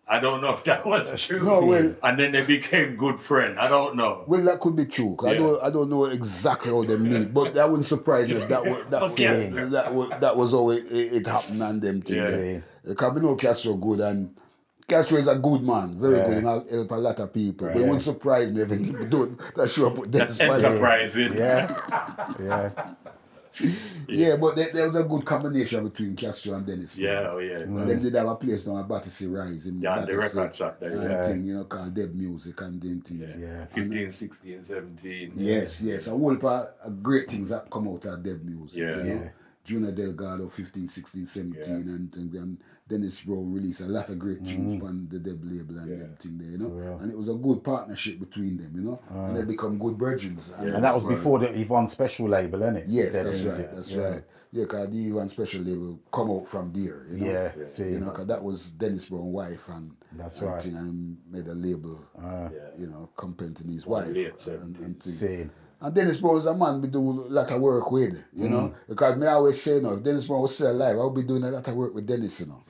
I don't know if that was true. No, well, and then they became good friends. I don't know. Well, that could be true. Yeah. I don't know exactly how they meet, but that wouldn't surprise me if that was how it happened and them things. Yeah. Because we know Castro good, and Castro is a good man, very good, and I'll help a lot of people. But it wouldn't surprise me if he do that show up with That's enterprising. Yeah, but there was a good combination between Castro and Dennis. Yeah, And they did have a place down at Battersea Rise in the record shop there. Thing, you know, called Dead Music and them things. 15, 16, 17. Yes. A whole lot of great things that come out of Dead Music. You know? Junior Delgado, 15, 16, 17, and Dennis Brown released a lot of great tunes on the Dead label and them thing there, you know. And it was a good partnership between them, you know. And they become good virgins. And that was before the Yvonne Special label, isn't it? Yes, that's right. Yeah, because the Yvonne Special label come out from there, you know. You know, because that was Dennis Brown's wife and thing, and made a label, you know, complimenting his wife and thing. And Dennis Brown is a man we do a lot of work with, you know. Because me always say, if Dennis Brown was still alive, I would be doing a lot of work with Dennis, you know.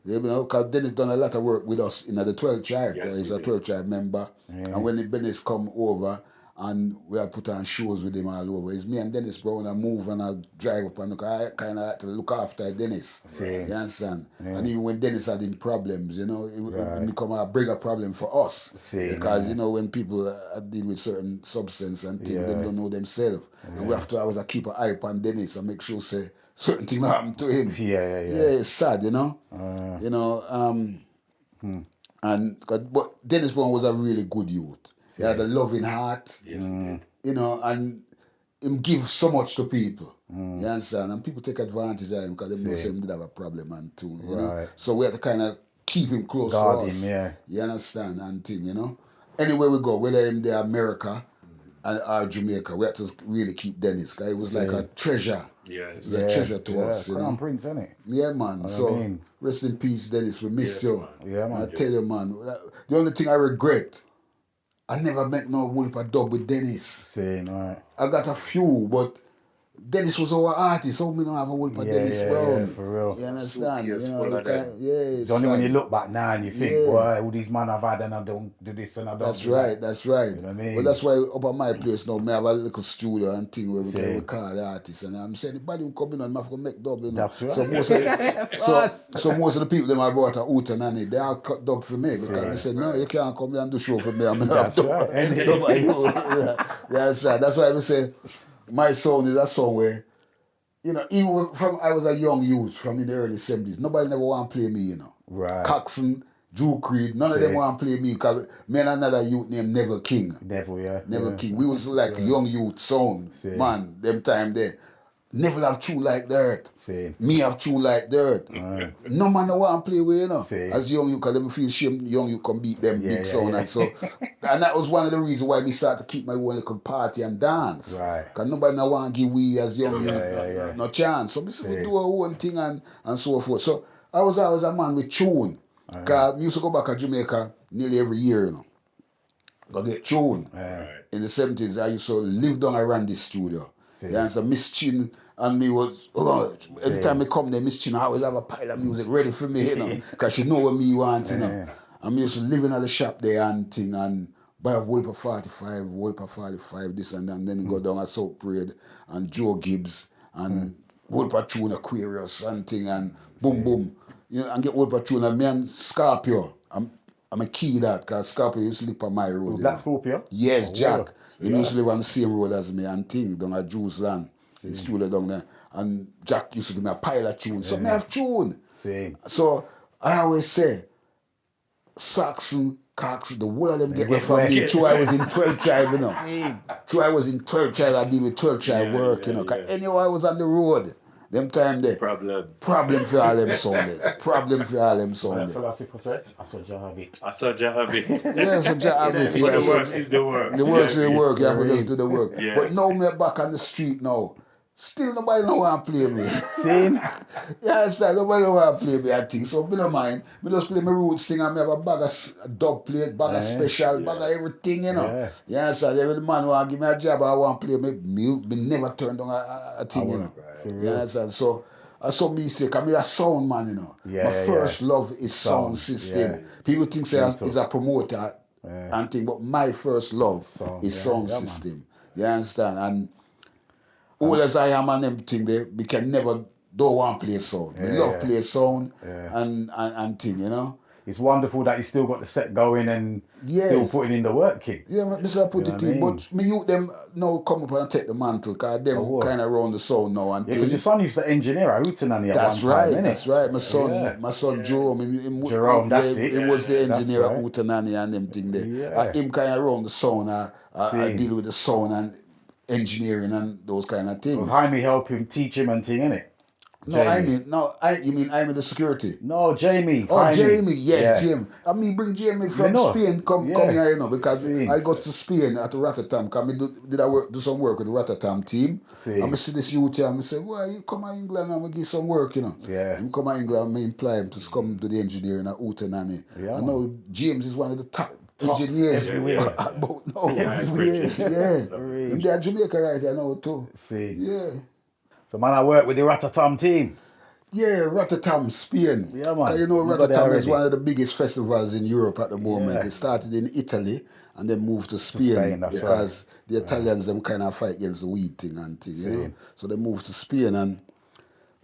You know, because Dennis done a lot of work with us in the 12 Tribe. Yes, he was a 12 Tribe member. And when Dennis come over, and we had put on shows with him all over. It's me and Dennis Brown I move and I drive up and look. I kind of had to look after Dennis. You understand? And even when Dennis had him problems, you know, it become a bigger problem for us. Because, you know, when people deal with certain substance and things, they don't know themselves. And we have to always keep an eye on Dennis and make sure say certain things happen to him. Yeah, it's sad, you know. You know, but Dennis Brown was a really good youth. He had a loving heart, you know, and him give so much to people. You understand? And people take advantage of him because they know him did have a problem and too, you know. So we have to kind of keep him close to us. You understand? And thing, you know. Anywhere we go, whether in the America or Jamaica, we have to really keep Dennis because he was like a treasure. He was a treasure to us, you know. Crown Prince, isn't it? Yeah, man. So rest in peace, Dennis. We miss you. Man. I tell you, man. The only thing I regret, I never met no Wolper dub with Dennis. I got a few, but Dennis was our artist, so we don't have a Wolper Dennis Brown. Yeah, for real. You understand? You know, it's only when you look back now and you think, boy, all these men have had and I don't do this and I don't do that. That's right. You know what I mean? Well, that's why up at my place now, I have a little studio and thing where we can record the artists. And I'm saying, anybody who come in and have to make dub, you know. That's right. So most of the people I brought are out and they all cut dub for me because they said, no, you can't come here and do show for me. I'm not have dub. That's why I say, my sound is a song where, you know, even from I was a young youth from in the early 70s, nobody never want to play me, you know. Coxon, Drew Creed, none of them want to play me because me and another youth named Neville King. Neville King. We was like young youth sound, man, them time there. Neville have true like dirt. Me have true like dirt. No man no want to play with, you know. As young you, because them feel shame young you can beat them big sound and so. And that was one of the reasons why we started to keep my own little party and dance. Because nobody no want to give we as young you no chance. So we do our own thing and so forth. So I was always a man with tune. Because we used to go back to Jamaica nearly every year, you know. Go get tune. In the 70s, I used to live down around this studio. And so Miss Chin and me was, every time I come there, Miss Chin, I always have a pile of music ready for me, you know, because she know what me want, you know. And me used to live in the shop there and thing and buy a Wolper 45, this and that, and then go down at South Parade and Joe Gibbs and Wolper Tune Aquarius and thing and boom, you know, and get Wolper Tune and me and Scorpio. I'm a key that because Scorpio used to live on my road. Black Scorpio? Yes, Jack. He used to live on the same road as me and thing down at Jews Land. It's studio down there. And Jack used to give me a pile of tune. So me have tune. So I always say, Saxon, Cox, the whole of them get me from me. True, I was in 12 Tribe, you know. True, I was in 12 Tribe. I did with 12 Tribe work, you know. Because anyhow I was on the road. Them time there. Problem for all them Sundays. Problem for all them Sundays. I saw Jahabit. Yeah, so Jahabit. Yeah, the work is the work. The work is the work. You have to just do the work. But now me back on the street now. Still nobody don't want to play me. Seen? Yeah, it's like nobody don't want to play me, I think. So I don't mind. I just play my roots thing and I have a bag of dub plate, bag of special, bag of everything, you know. Yeah, so every man want to give me a job, I want to play me never turn down a thing, you know. Yeah, so me say, cause me a sound man, you know. My first love is sound system. People think say is a promoter and thing, but my first love is sound system. You understand? And all as I am and everything, we can never don't want to play sound. We love play sound and thing, you know. It's wonderful that you still got the set going and still putting in the work, kid. Yeah, this is I put it in. But me youth them now come up and take the mantle, because them kind of run the sound now and because your son used to engineer at Hootenanny at one time, innit? That's right. My son Jerome, Jerome, that's it. He was the engineer at Hootenanny and them thing there. Him kind of run the sound, I deal with the sound and engineering and those kind of things. Well, Jaime help him, teach him and thing, innit? You mean I'm in the security? No, Jamie. Oh, Jamie, yes, Jim. I mean, bring Jamie from Spain, come here, you know, because I got to Spain at Rotterdam, because I do some work with the Rotterdam team. And I see this youth here, and I say, well, you come to England and we give some work, you know. Yeah. And come to England, I imply him to come to the engineering at Hootenanny. I know James is one of the top engineers about now. And they're Jamaica right here now too. Yeah. So man, I work with the Rotterdam team. Yeah, Rotterdam, Spain. Yeah, man. You know, Rotterdam is one of the biggest festivals in Europe at the moment. It started in Italy and then moved to Spain because the Italians them kind of fight against the weed thing and thing, you know. So they moved to Spain and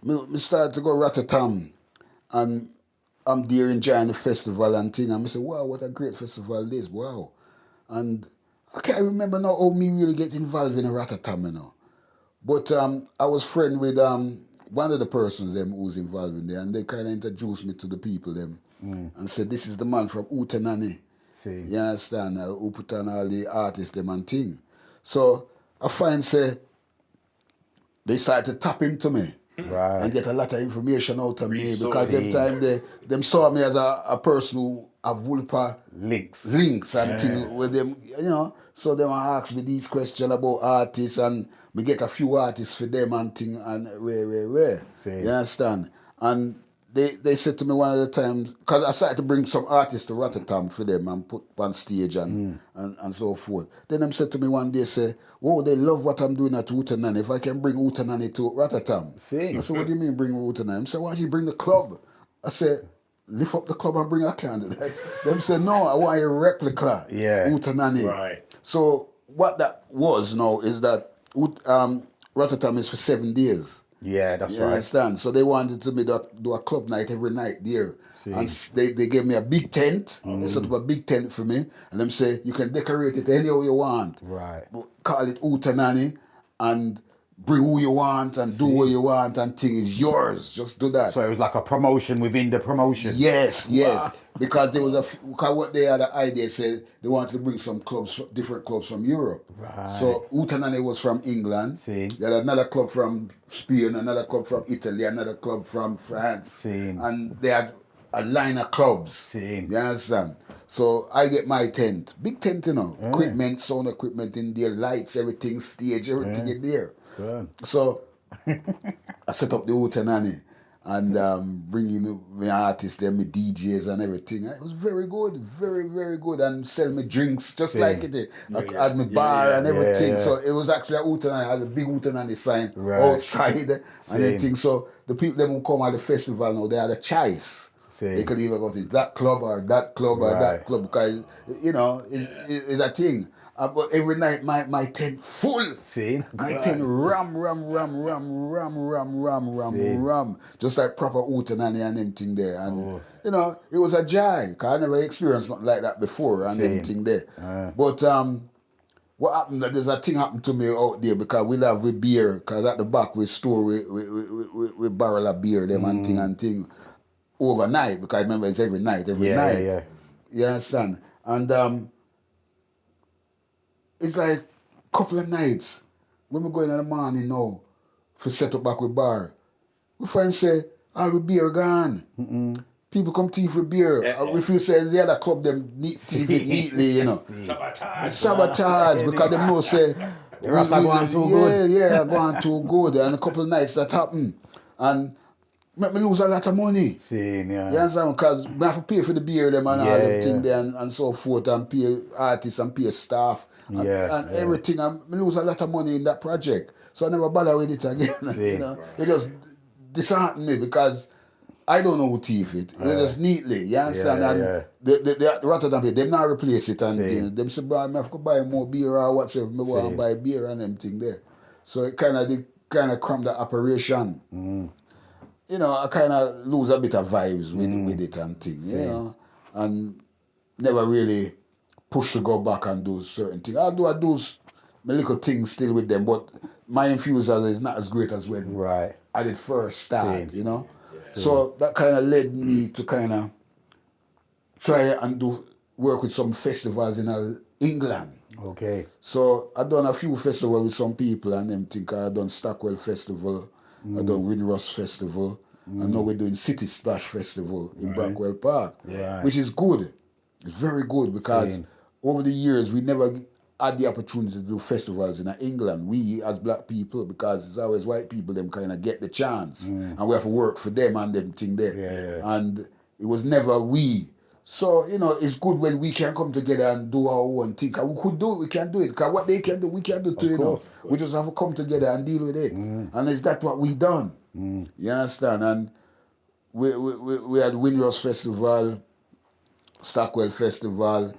me started to go Rotterdam and I'm there enjoying the festival and thing. And I say, wow, what a great festival this, wow. And I can't remember now how me really get involved in Rotterdam, you know. But I was friend with one of the persons them who's involved in there, and they kind of introduced me to the people them and said, this is the man from Hootenanny. You understand? Who put on all the artists them and thing. So I find say they started to tap into me. And get a lot of information out of me because them time them saw me as a person who have Wulpa links and things with them, you know. So they ask me these questions about artists and we get a few artists for them and thing and where. You understand? And they said to me one of the times, because I started to bring some artists to Rotterdam for them and put on stage and so forth. Then them said to me one day, say, oh, they love what I'm doing at Hootenanny. If I can bring Hootenanny to Rotterdam. I said, what do you mean bring Hootenanny? I said, why don't you bring the club? I said, lift up the club and bring a candidate. Them said, no, I want a replica Hootenanny. Right. So what that was now is that Rotterdam is for 7 days. Yeah, that's right. Understand? So they wanted to do a club night every night there. And they gave me a big tent. They set up a big tent for me. And them say, you can decorate it any way you want. Right. Call it Hootenanny and bring who you want and do what you want and thing is yours. Just do that. So it was like a promotion within the promotion. Yes. Because there was because what they had the idea said they wanted to bring some clubs, different clubs from Europe. Right. So Hootenanny was from England. They had another club from Spain, another club from Italy, another club from France. And they had a line of clubs. You understand? So I get my tent. Big tent, you know. Equipment, sound equipment in there, lights, everything, stage, everything in there. So I set up the Hootenanny and bring in my artists, them, my DJs and everything. It was very good, very, very good. And sell me drinks just like it. I had my bar and everything. So it was actually a Hootenanny. I had a big Hootenanny sign outside and everything. So the people them who come at the festival now, they had a choice. They could either go to that club or that club or that club because, you know, it's a thing. But every night my tent full. My tent ram. Just like proper Hootenanny and everything there. And, you know, it was a joy. Because I never experienced nothing like that before and everything there. But what happened, there's a thing happened to me out there because we love with beer. Because at the back we store with barrel of beer them and thing overnight. Because I remember it's every night. You understand? And it's like a couple of nights when we go in the morning now for set up back with bar. We find say, all the beer gone. People come thief with beer. We feel say the other club them thief it neatly, you know. Sabotage. Sabotage because them know say The rest are going too good. Yeah, going too good. And a couple of nights that happened. And make me lose a lot of money. Seeing, yeah. You understand? Because we have to pay for the beer them and all them Yeah, thing there and so forth, and pay artists and pay staff and, Yeah, and yeah. everything. And we lose a lot of money in that project. So I never bother with it again. See. You know, it just disheartened me because I don't know who thief it. It was just neatly. You understand? Yeah, and yeah. the Rotterdam people, them not replace it. And See. you know, them say, boy, I have to buy more beer or whatever. I want See. to buy beer and them thing there. So it kind of crammed the operation. You know, I kind of lose a bit of vibes with it and things, you know, and never really push to go back and do certain things. I do my little things still with them, but my infusers is not as great as when Right. I did first start, See. you know. So that kind of led me to kind of try and work with some festivals in England. Okay. So I done a few festivals with some people and them think I done Stockwell Festival, I done Windrush Festival, and now we're doing City Splash Festival in Brackwell Park, Right. which is good. It's very good because Same. over the years we never had the opportunity to do festivals in England. We as black people, because it's always white people, them kind of get the chance, and we have to work for them and them thing there. Yeah. And it was never we. So, you know, it's good when we can come together and do our own thing. 'Cause we could do it, we can do it. Because what they can do, we can do too, you know. course. We just have to come together and deal with it. And is that what we done? You understand? And we had Windrush Festival, Stockwell Festival,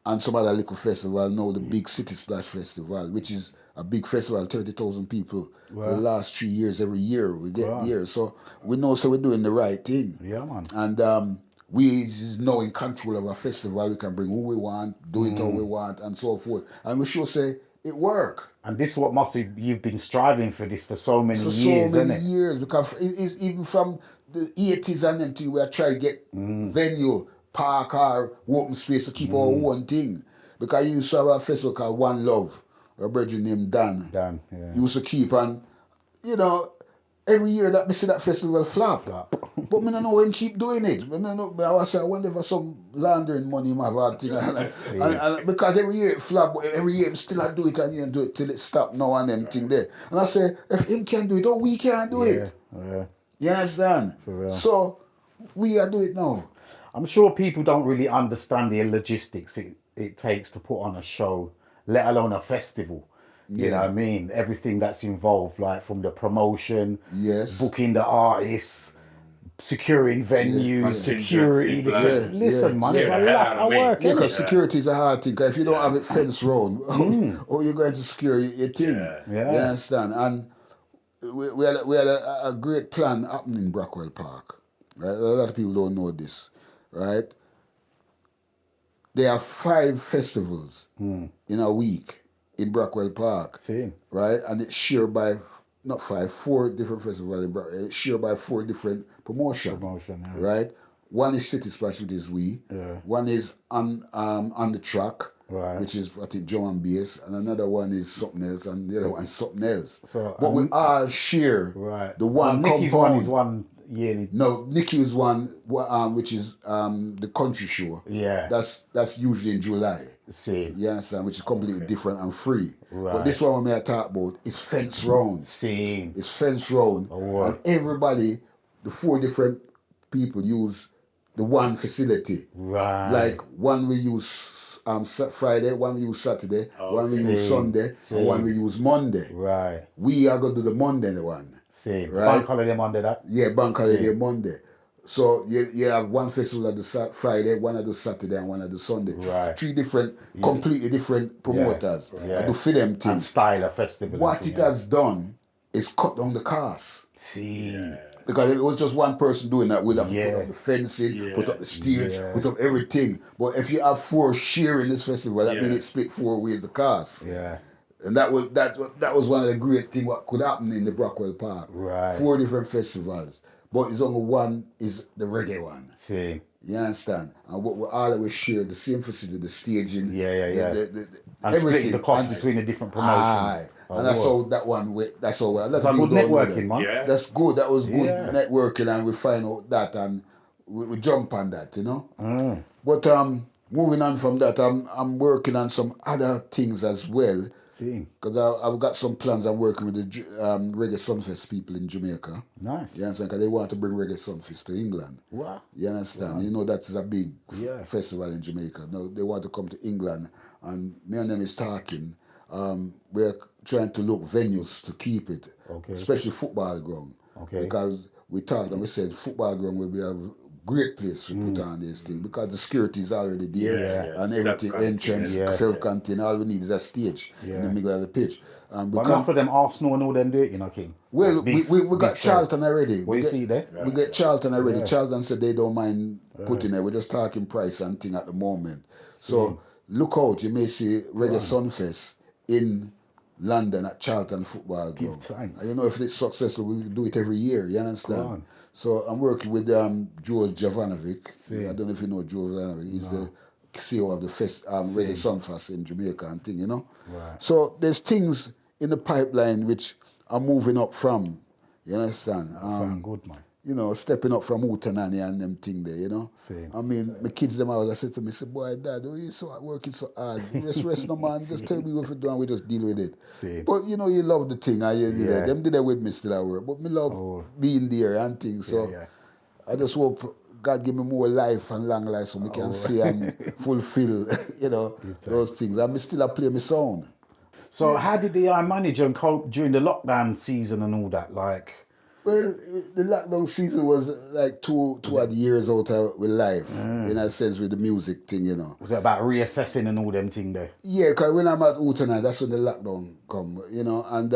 and some other little festival, now the big City Splash Festival, which is a big festival, 30,000 people for the last 3 years. Every year we get there. So we know, so we're doing the right thing. Yeah, man. And we is now in control of a festival. We can bring who we want, do it how we want, and so forth. And we should say it work. And this what you've been striving for this for so many For years, so many isn't it? years, because it's even from the 80s and them thing, we are trying to get venue, park, or open space to keep our own thing. Because you used to have a festival called One Love, a brother named Dan. Dan, yeah. Used to keep, and you know, every year that we see that festival flop. But I don't know when keep doing it. I wonder if some laundering money might have thing. And because every year it flop, but every year him still I do it and you do it till it stop now and them thing there. And I say, if him can do it, oh we can do it. Yeah. You understand? For real. So we are do it now. I'm sure people don't really understand the logistics it takes to put on a show, let alone a festival. You know what I mean? Everything that's involved, like from the promotion, Yes. booking the artists, securing venues, security. Listen, man, it's a lot of work. Yeah, because security is a hard thing. 'Cause if you don't have it fenced round, how you going to secure your thing? You understand? And we had a great plan happening in Brackwell Park. Right? A lot of people don't know this. Right? There are 5 festivals in a week in Brackwell Park. See. Right? And it's shared by, not 5, 4 different festivals in Brackwell. It's shared by 4 different promotions. Right? One is City Splash, which is we. Yeah. One is on the track, Right. which is I think drum and bass, and another one is something else, and the other one is something else. So, but we all share the one Nicky's compound. one is one yearly. No, Nicky's one, which is the country show. Yeah. That's usually in July. See. You understand? Which is completely different and free. Right. But this one I talk about is fence round. See. It's fence round, and everybody, the 4 different people use the one facility. Right. Like one we use Friday, one we use Saturday, one we use Sunday, and one we use Monday. Right. We are going to do the Monday one. See. Right? Bank holiday Monday, that? Yeah, bank holiday Monday. So you have one festival at the Friday, one at the Saturday, and one at the Sunday. Right. 3 different, completely different promoters. Yeah. Do for them things. And style of festival. What it has done is cut down the cost. See. Because if it was just one person doing that, we'd have to put up the fencing, put up the stage, put up everything. But if you have 4 sharing this festival, that means it split 4 ways the cost. Yeah. And that was one of the great things what could happen in the Brackwell Park. Right. 4 different festivals. But it's only one is the reggae one. See. You understand? And what we all always share the same facility, the staging. And everything. split the cost between the different promotions. And that's how that one, that's how a lot That's of people good don't know networking, that. man. Yeah. That's good. That was good networking, and we find out that, and we jump on that, you know. But moving on from that, I'm working on some other things as well. See. Because I've got some plans. I'm working with the Reggae Sunfest people in Jamaica. Nice. You understand? Because they want to bring Reggae Sunfest to England. Wow. You understand? Wow. You know that is a big Yeah. festival in Jamaica. Now they want to come to England, and me and them is talking. We're trying to look venues to keep it, Okay. especially football ground. Okay. Because we talked and we said football ground will be a great place to put on this thing because the security is already there Yeah. and everything, entrance, Yeah. self-contained. All we need is a stage in the middle of the pitch. But enough of them Arsenal and all them do it, you know, King. Well, Big- we big got show. Charlton already. What you see there? We get Charlton already. Yeah. Charlton said they don't mind putting it. We're just talking price and thing at the moment. So look out. You may see Reggae Sunfest in London at Charlton Football Ground. thanks. And you know, if it's successful, we do it every year. You understand? on. So I'm working with George Jovanovic. I don't know if you know George Jovanovic. He's the CEO of the Reggae Sunfest in Jamaica and thing, you know? Right. So there's things in the pipeline which are moving up from, you understand? Sound good, man. You know, stepping up from Utanani and them thing there, you know? Same. I mean, my kids, them always said to me, say, boy, Dad, why you so working so hard? Rest no, man. Just tell me what you do and we just deal with it. Same. But, you know, you love the thing. And you Yeah. them did that with me still at work. But me love being there and things. So Yeah. I just hope God give me more life and long life so we can see and fulfill, you know, those things. And me still play my sound. So how did the manager and cope during the lockdown season and all that? Like, Well, the lockdown season was like two odd years out of with life, in a sense, with the music thing, you know. was it about reassessing and all them thing there? Yeah, because when I'm at Utana, that's when the lockdown come, you know, and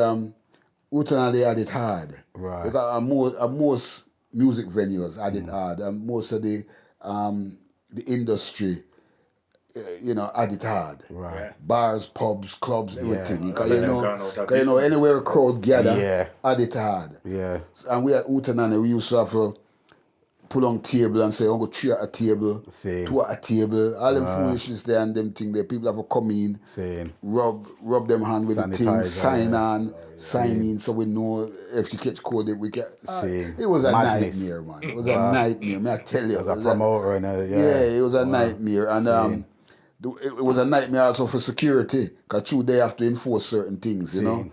Utana, they had it hard. Right. Because most music venues had it hard, and most of the industry, you know, had it hard. Right. Bars, pubs, clubs, everything. Because, Yeah. you know, Gone out of 'cause, you know, business. anywhere a crowd gather, Yeah. had it hard. Yeah. And we at Utanane, we used to have to pull on table and say, I'm going to 3 at a table, Same. 2 at a table, all them foolishness there and them thing there. People have to come in, Same. rub them hand with the thing, Sanitizer, sign on, sign in so we know if you catch code, we get. Same. It was a Madness. nightmare, man. It was a nightmare, may I tell you. As a promoter and a, Yeah, it was a nightmare. And Same. it was a nightmare also for security, because true, they have to enforce certain things, you know.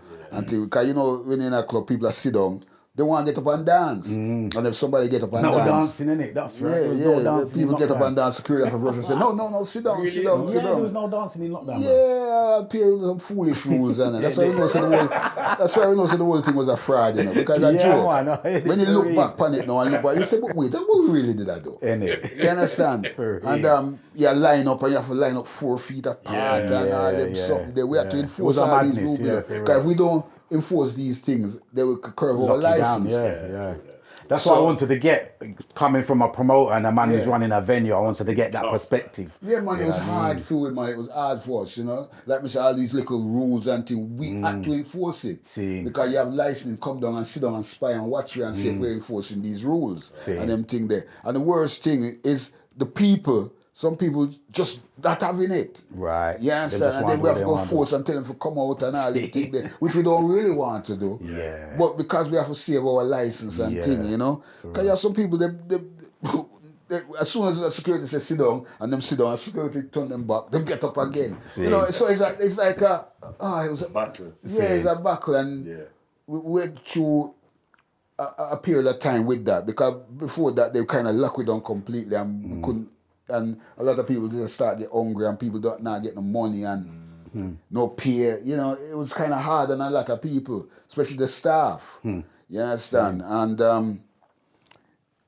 Because, you know, when in a club, people are sit down, they want to get up and dance. And if somebody get up and no dance. dancing in it. That's right. Yeah, There was yeah. no The dancing people in get up lockdown. and dance, security have to say, no, sit down, sit down, sit Yeah, down. there was no dancing in lockdown. Bro. Yeah, people some foolish rules and that's why we know so the whole. That's why we know so the whole thing was a fraud, you know, because a Yeah, joke. man, When you look really. back on it now and look back, you say, but wait, what we really did I do? Innit? You understand? For And real. you line up and you have to line up 4 feet apart and all them something there. We have to yeah. enforce It was a all these madness, rules. yeah, for Because if real. we don't enforce these things, they will curve our Lock you down, license. yeah. That's what I wanted to get, coming from a promoter and a man who's Yeah. running a venue, I wanted to get that perspective. Yeah, man, it You was know what I hard mean? for it, man. It was hard for us, you know. Like me say, all these little rules and things, we had to enforce it. See. Because you have licensing, come down and sit down and spy and watch you and see if we're enforcing these rules See. and them thing there. And the worst thing is the people, some people just not having it. Right. You They understand? just And want then we what have they to go want. force and tell them to come out and all them thing there, which we don't really want to do. Yeah. But because we have to save our license and Yeah. thing, you know. Because you have some people, they, as soon as the security says sit down, and them sit down, and security turn them back, them get up again. See. You know, so it's like a, it was a Battle. yeah, it's a battle, and Yeah. we went through a period of time with that, because before that they kind of locked it down completely, and we couldn't, and a lot of people just start get hungry, and people don't not get no money and no pay. You know, it was kind of hard on a lot of people, especially the staff. You understand? And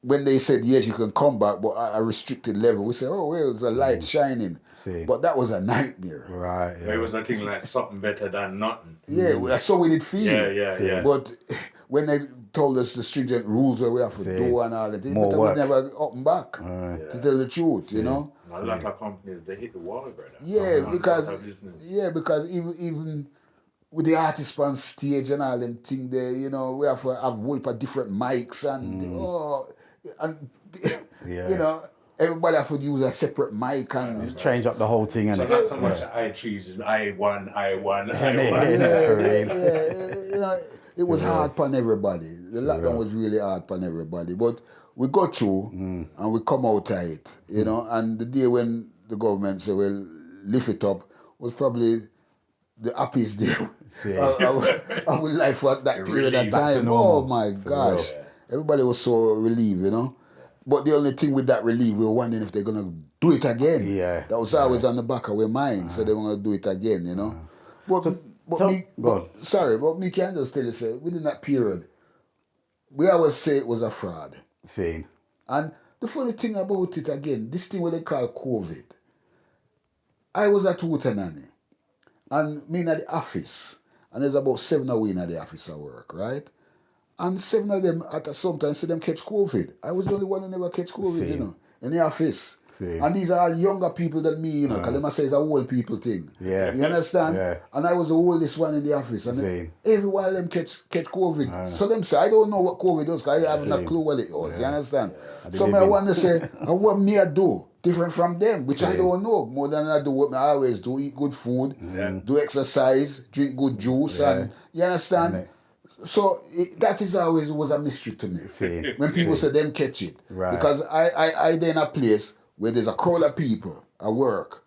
when they said yes, you can come back, but at a restricted level, we said, oh, well, there's a light shining. See. But that was a nightmare. Right, It was a thing like something better than nothing. Yeah, that's how we did feel. Yeah. But when they told us the stringent rules that we have to See. do and all that, More we work. never up and back, to tell the truth, you know? A lot of companies, they hit the wall, brother. Yeah, On because lot of business. even with the artists on stage and all them thing there, you know, we have to have whole of different mics and Yeah. you know, everybody have to use a separate mic and Change up the whole thing, So innit? not so much I choose, I won. Yeah. yeah, you know, it was hard upon everybody. The lockdown was really hard upon everybody, but we got through and we come out of it, you know. And the day when the government said, "Well, lift it up," was probably the happiest day See. I would life for that period of Relief. Back to time. normal, Oh my for gosh. real. Everybody was so relieved, you know. But the only thing with that relief, we were wondering if they're gonna do it again. Yeah, That was always on the back of our mind, so they were gonna do it again, you know. But So, go on. but me can just tell you, say, within that period, we always say it was a fraud. See. And the funny thing about it again, this thing what they call COVID, I was at Wootenanny, and me in the office, and there's about 7 of we in the office at work, right? And 7 of them at some time see them catch COVID. I was the only one who never catch COVID, Same. you know, in the office. Same. And these are all younger people than me, you know, because them say it's a old people thing. Yeah. You understand? Yeah. And I was the oldest one in the office. And Same. every one of them catch COVID. So them say, I don't know what COVID does, because I have no clue what it was. You understand? So I want to say, what me I do different from them, which I don't know. More than I do what I always do, eat good food, do exercise, drink good juice, and you understand? So that is always was a mystery to me. See. When people say them catch it. Right. Because I there in a place where there's a crowd of people at work,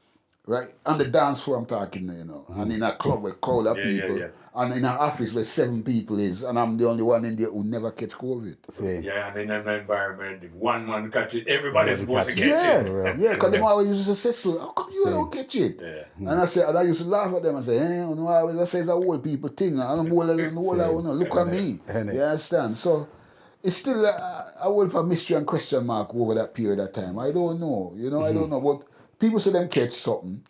right? On the dance floor I'm talking, you know, and in a club with a crowd of people, and in an office where 7 people is, and I'm the only one in there who never catch COVID. See. Yeah, and in an environment, if one man catch it, everybody's supposed to catch it. Yeah, because them always used to say, Cecil, how come you don't catch it? Yeah. And I used to laugh at them and say, you know, I always say it's a old people thing, and I'm older than the whole, you know, look at me. You understand? So it's still a whole mystery and question mark over that period of time. I don't know, you know, I don't know. But people say them catch something.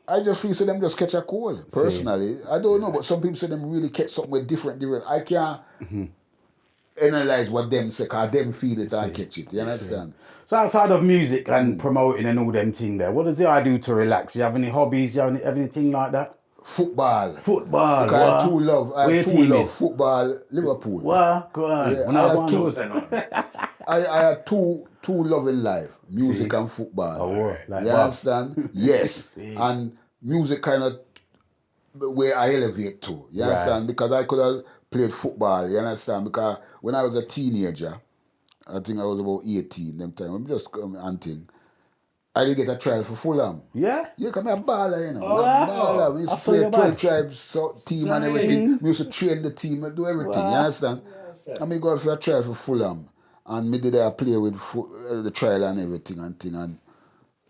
I just feel so them just catch a cold, personally. I don't know, but some people say them really catch something with different. I can't analyze what them say, because them feel it and catch it. You understand? So outside of music and promoting and all them thing there, what does I do to relax? You have any hobbies? You have anything like that? Football. Football. Because I too love football, Liverpool. What? Go on. Yeah, I had two love in life, music and football. You understand? Yes. And music kind of where I elevate to. You understand? Because I could have played football, you understand? Because when I was a teenager, I think I was about 18 them time, I'm just hunting. I did get a trial for Fulham. Yeah? Yeah, because I'm a baller, you know. I'm a baller. We used to play 12 tribes team and everything. We used to train the team and do everything, you understand? And I go out for a trial for Fulham. And me did I play with the trial and everything and thing. And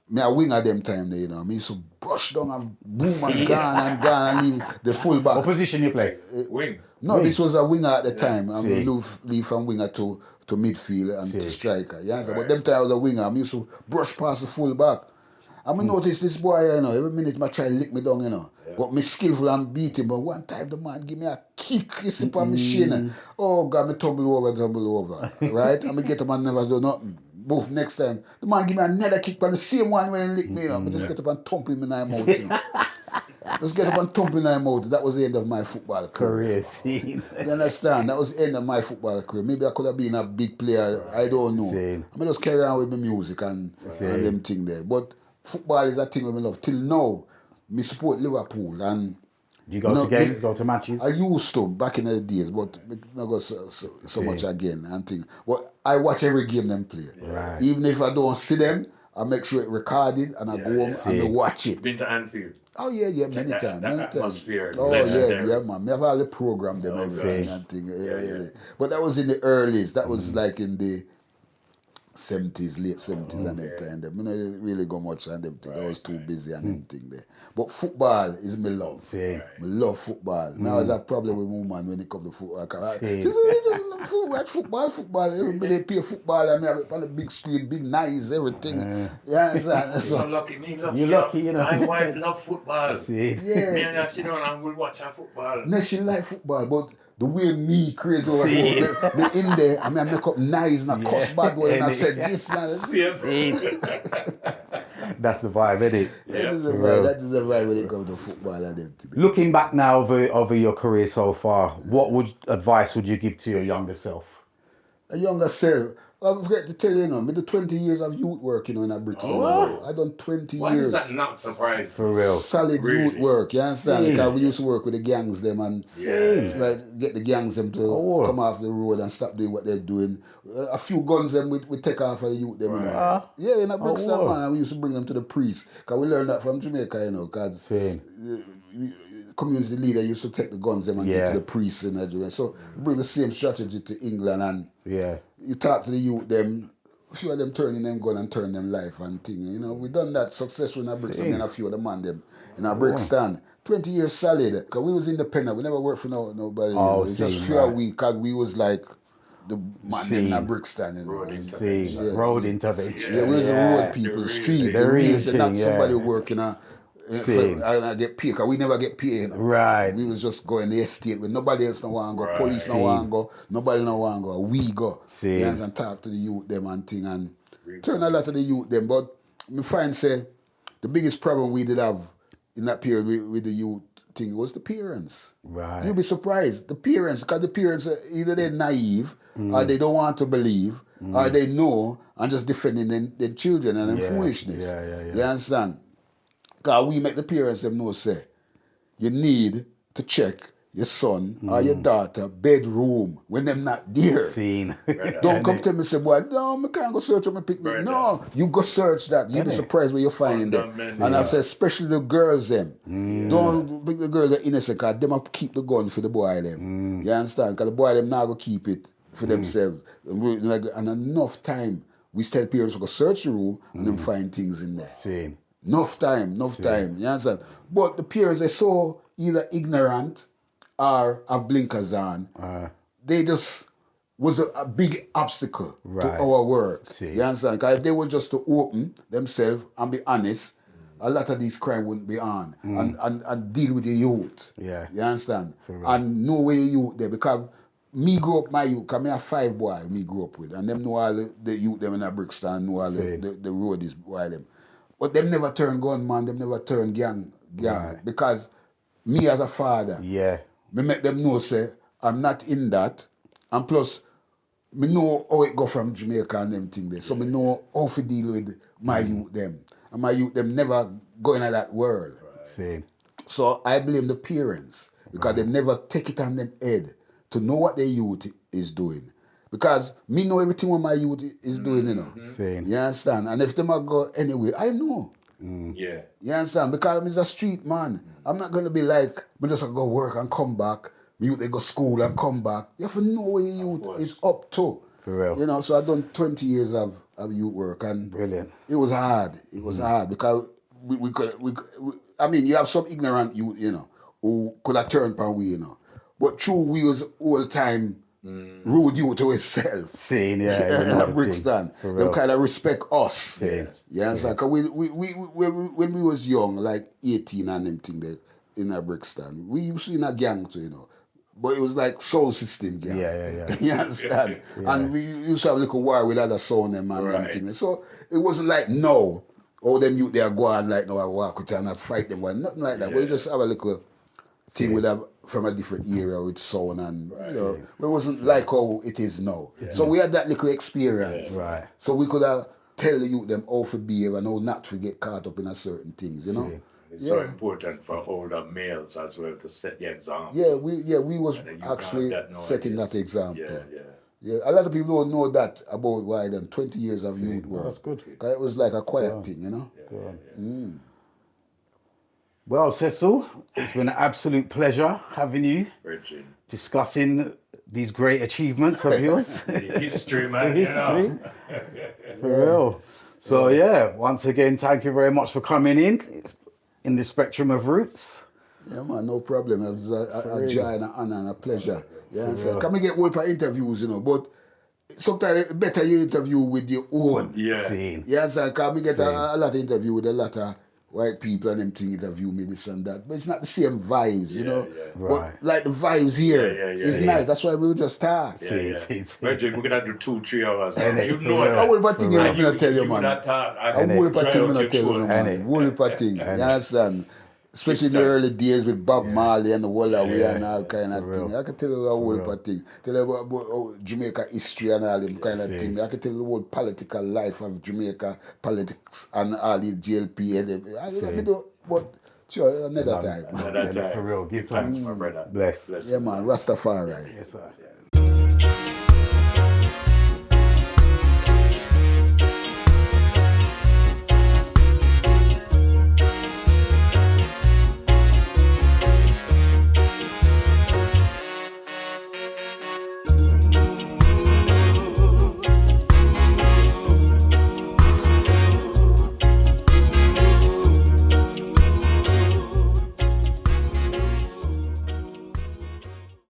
me a winger them time there, you know. Me used to brush down and boom and gone and leave the full back. What position you play? Wing. No, this was a winger at the time. I leave from winger to midfield and to striker. Yeah, but them time I was a winger. I used to brush past the full back. I noticed this boy, you know, every minute I try to lick me down, you know. But me skillful and beat him. But one time the man give me a kick, you see, on my shin. Oh God, me tumble over. Right? And me get him and never do nothing. Both next time. The man give me another kick on the same one when he lick me, you know. But just get up and thump him in my mouth, you know. Just get up and thump in my mouth. That was the end of my football career. Scene. You understand? That was the end of my football career. Maybe I could have been a big player. I don't know. I just carry on with my music and them thing there. But football is a thing I love. Till now, me support Liverpool. And do you go to games, go to matches? I used to back in the days, but not go so much again and thing. But I watch every game them play. Right. Even if I don't see them, I make sure it recorded and I go home and I watch it. Been to Anfield? Oh yeah, many times. Atmosphere. Oh yeah, man. Me have all the program them everything and thing. Yeah. But that was in the earlies. That was like in the 70s, late 70s and them time. Them. I don't really go much and them thing. I was too busy and them thing there. But football is my love. Me love football. Now I have a problem with woman when it comes to football. She watch football. Everybody play football and me have it on the big screen, big nice, everything. Yeah, so lucky. You're lucky, you know. My wife love football. Yeah. Me and I sit down and we'll watch her football. No, she like football, but the way me crazy over football, me in there, I make up nice and I cuss bad boy and I said this That's the vibe, isn't it? That is the vibe when it comes to football and everything. Looking back now over your career so far, what advice would you give to your younger self? A younger self, I forget to tell you, me do 20 years of youth work, in a Brixton. I done 20 Why years. Why is that not surprising? For real. Solid youth work, you understand? Because we used to work with the gangs them and get the gangs them to come off the road and stop doing what they're doing. A few guns them we take off of the youth them. Yeah, in a Brixton, man, and we used to bring them to the priest. Because we learned that from Jamaica, because community leader used to take the guns them and give to the priests and everywhere. So we bring the same strategy to England, and you talk to the youth them. A few of them turning them gun and turn them life and thing. You know, we done that successfully in our Brixton. And a few of the man them in our Brixton. 20 years solid. Because we was independent. We never worked for nobody. You know. It was just a few of we, because we was like the man them in our Brixton. You know. Road intervention. Yeah, we was the road people, street. The real thing, not somebody working and I get paid, because we never get paid. Right. We was just going the estate with nobody else no want to go, police no want to go, nobody no want to go, we go. And talk to the youth them and thing, and turn a lot of the youth them. But me find say the biggest problem we did have in that period with the youth thing was the parents. Right. You'll be surprised. The parents, because the parents either they're naive or they don't want to believe or they know and just defending their children and their foolishness. You understand? Because we make the parents them know say, you need to check your son or your daughter bedroom when them not there. Don't come tell me say, boy, no, I can't go search on my picnic. No, you go search that. You'll be surprised what you find in there. And I say, especially the girls them. Don't bring the girls that innocent, because them have keep the gun for the boy them. You understand? Because the boy them now go keep it for themselves. And enough time, we tell parents to go search the room and them find things in there. Enough time, you understand? But the parents, they're so either ignorant or have blinkers on. They just was a big obstacle to our work. You understand? Because if they were just to open themselves and be honest, a lot of these crime wouldn't be on. And deal with the youth. You understand? And know where your youth there. Because me grew up my youth, because I have 5 boys me grew up with. And them know all the youth them in a Brixton, know all the roadies boy them. But them never turn gunman, them never turn gang. Because me as a father, me make them know say I'm not in that, and plus me know how it go from Jamaica and them thing there. So me know how to deal with my youth them. And my youth them never go into that world. So I blame the parents, because they never take it on them head to know what their youth is doing. Because me know everything what my youth is doing, you know. You understand? And if them go anyway, I know. You understand? Because I'm a street man. I'm not going to be like, me just go work and come back. Me youth, they go school and come back. You have to know where your youth is up to. For real. You know, so I've done 20 years of youth work, and brilliant. It was hard. It was hard, because we I mean, you have some ignorant youth, you know, who could have turned pan we, you know. But true, we was all time rude youth to itself. In Brixton. Them kind of respect us. You understand? Because when we was young, like 18 and them thing there in a Brixton, we used to in a gang too, you know. But it was like soul system gang. You understand? And we used to have a little war with other sound them and them thing. So it wasn't like no, all them youth they are going like no, I walk with and I fight them. Well, nothing like that. We just have a little thing with them from a different era with sound, and you know, it wasn't like how it is now. So we had that little experience. So we could have tell the youth them how to behave and how not to get caught up in a certain things, you know. It's so important for older males as well to set the example. We was actually setting that example. A lot of people don't know that about why done 20 years of youth work. That's good. Because it was like a quiet thing, you know. Well, Cecil, it's been an absolute pleasure having you discussing these great achievements of yours. History, man. History. For real. So once again, thank you very much for coming in the spectrum of roots. Yeah, man, no problem. It was a joy and an honor and a pleasure. So come and get one for interviews, you know, but sometimes it's better you interview with your own. So come and get a lot of interview with a lot of white people and them thing interview me this and that, but it's not the same vibes, you know. But like the vibes here is nice. That's why we just talk. We're gonna do 2-3 hours. You know I will put thing I'm gonna tell you, man. I will put thing I'm gonna tell you, man. Will put thing. You understand? Especially in the early days with Bob Marley and the Wallaway and all kind of thing. I can tell you a whole lot of thing. Tell you about Jamaica history and all them kind of thing. I can tell you the whole political life of Jamaica, politics and all the JLP and everything. But sure, another time. Another time. For real. Give thanks, thanks. my brother. Bless. Yeah, man. Rastafari. Yes, sir.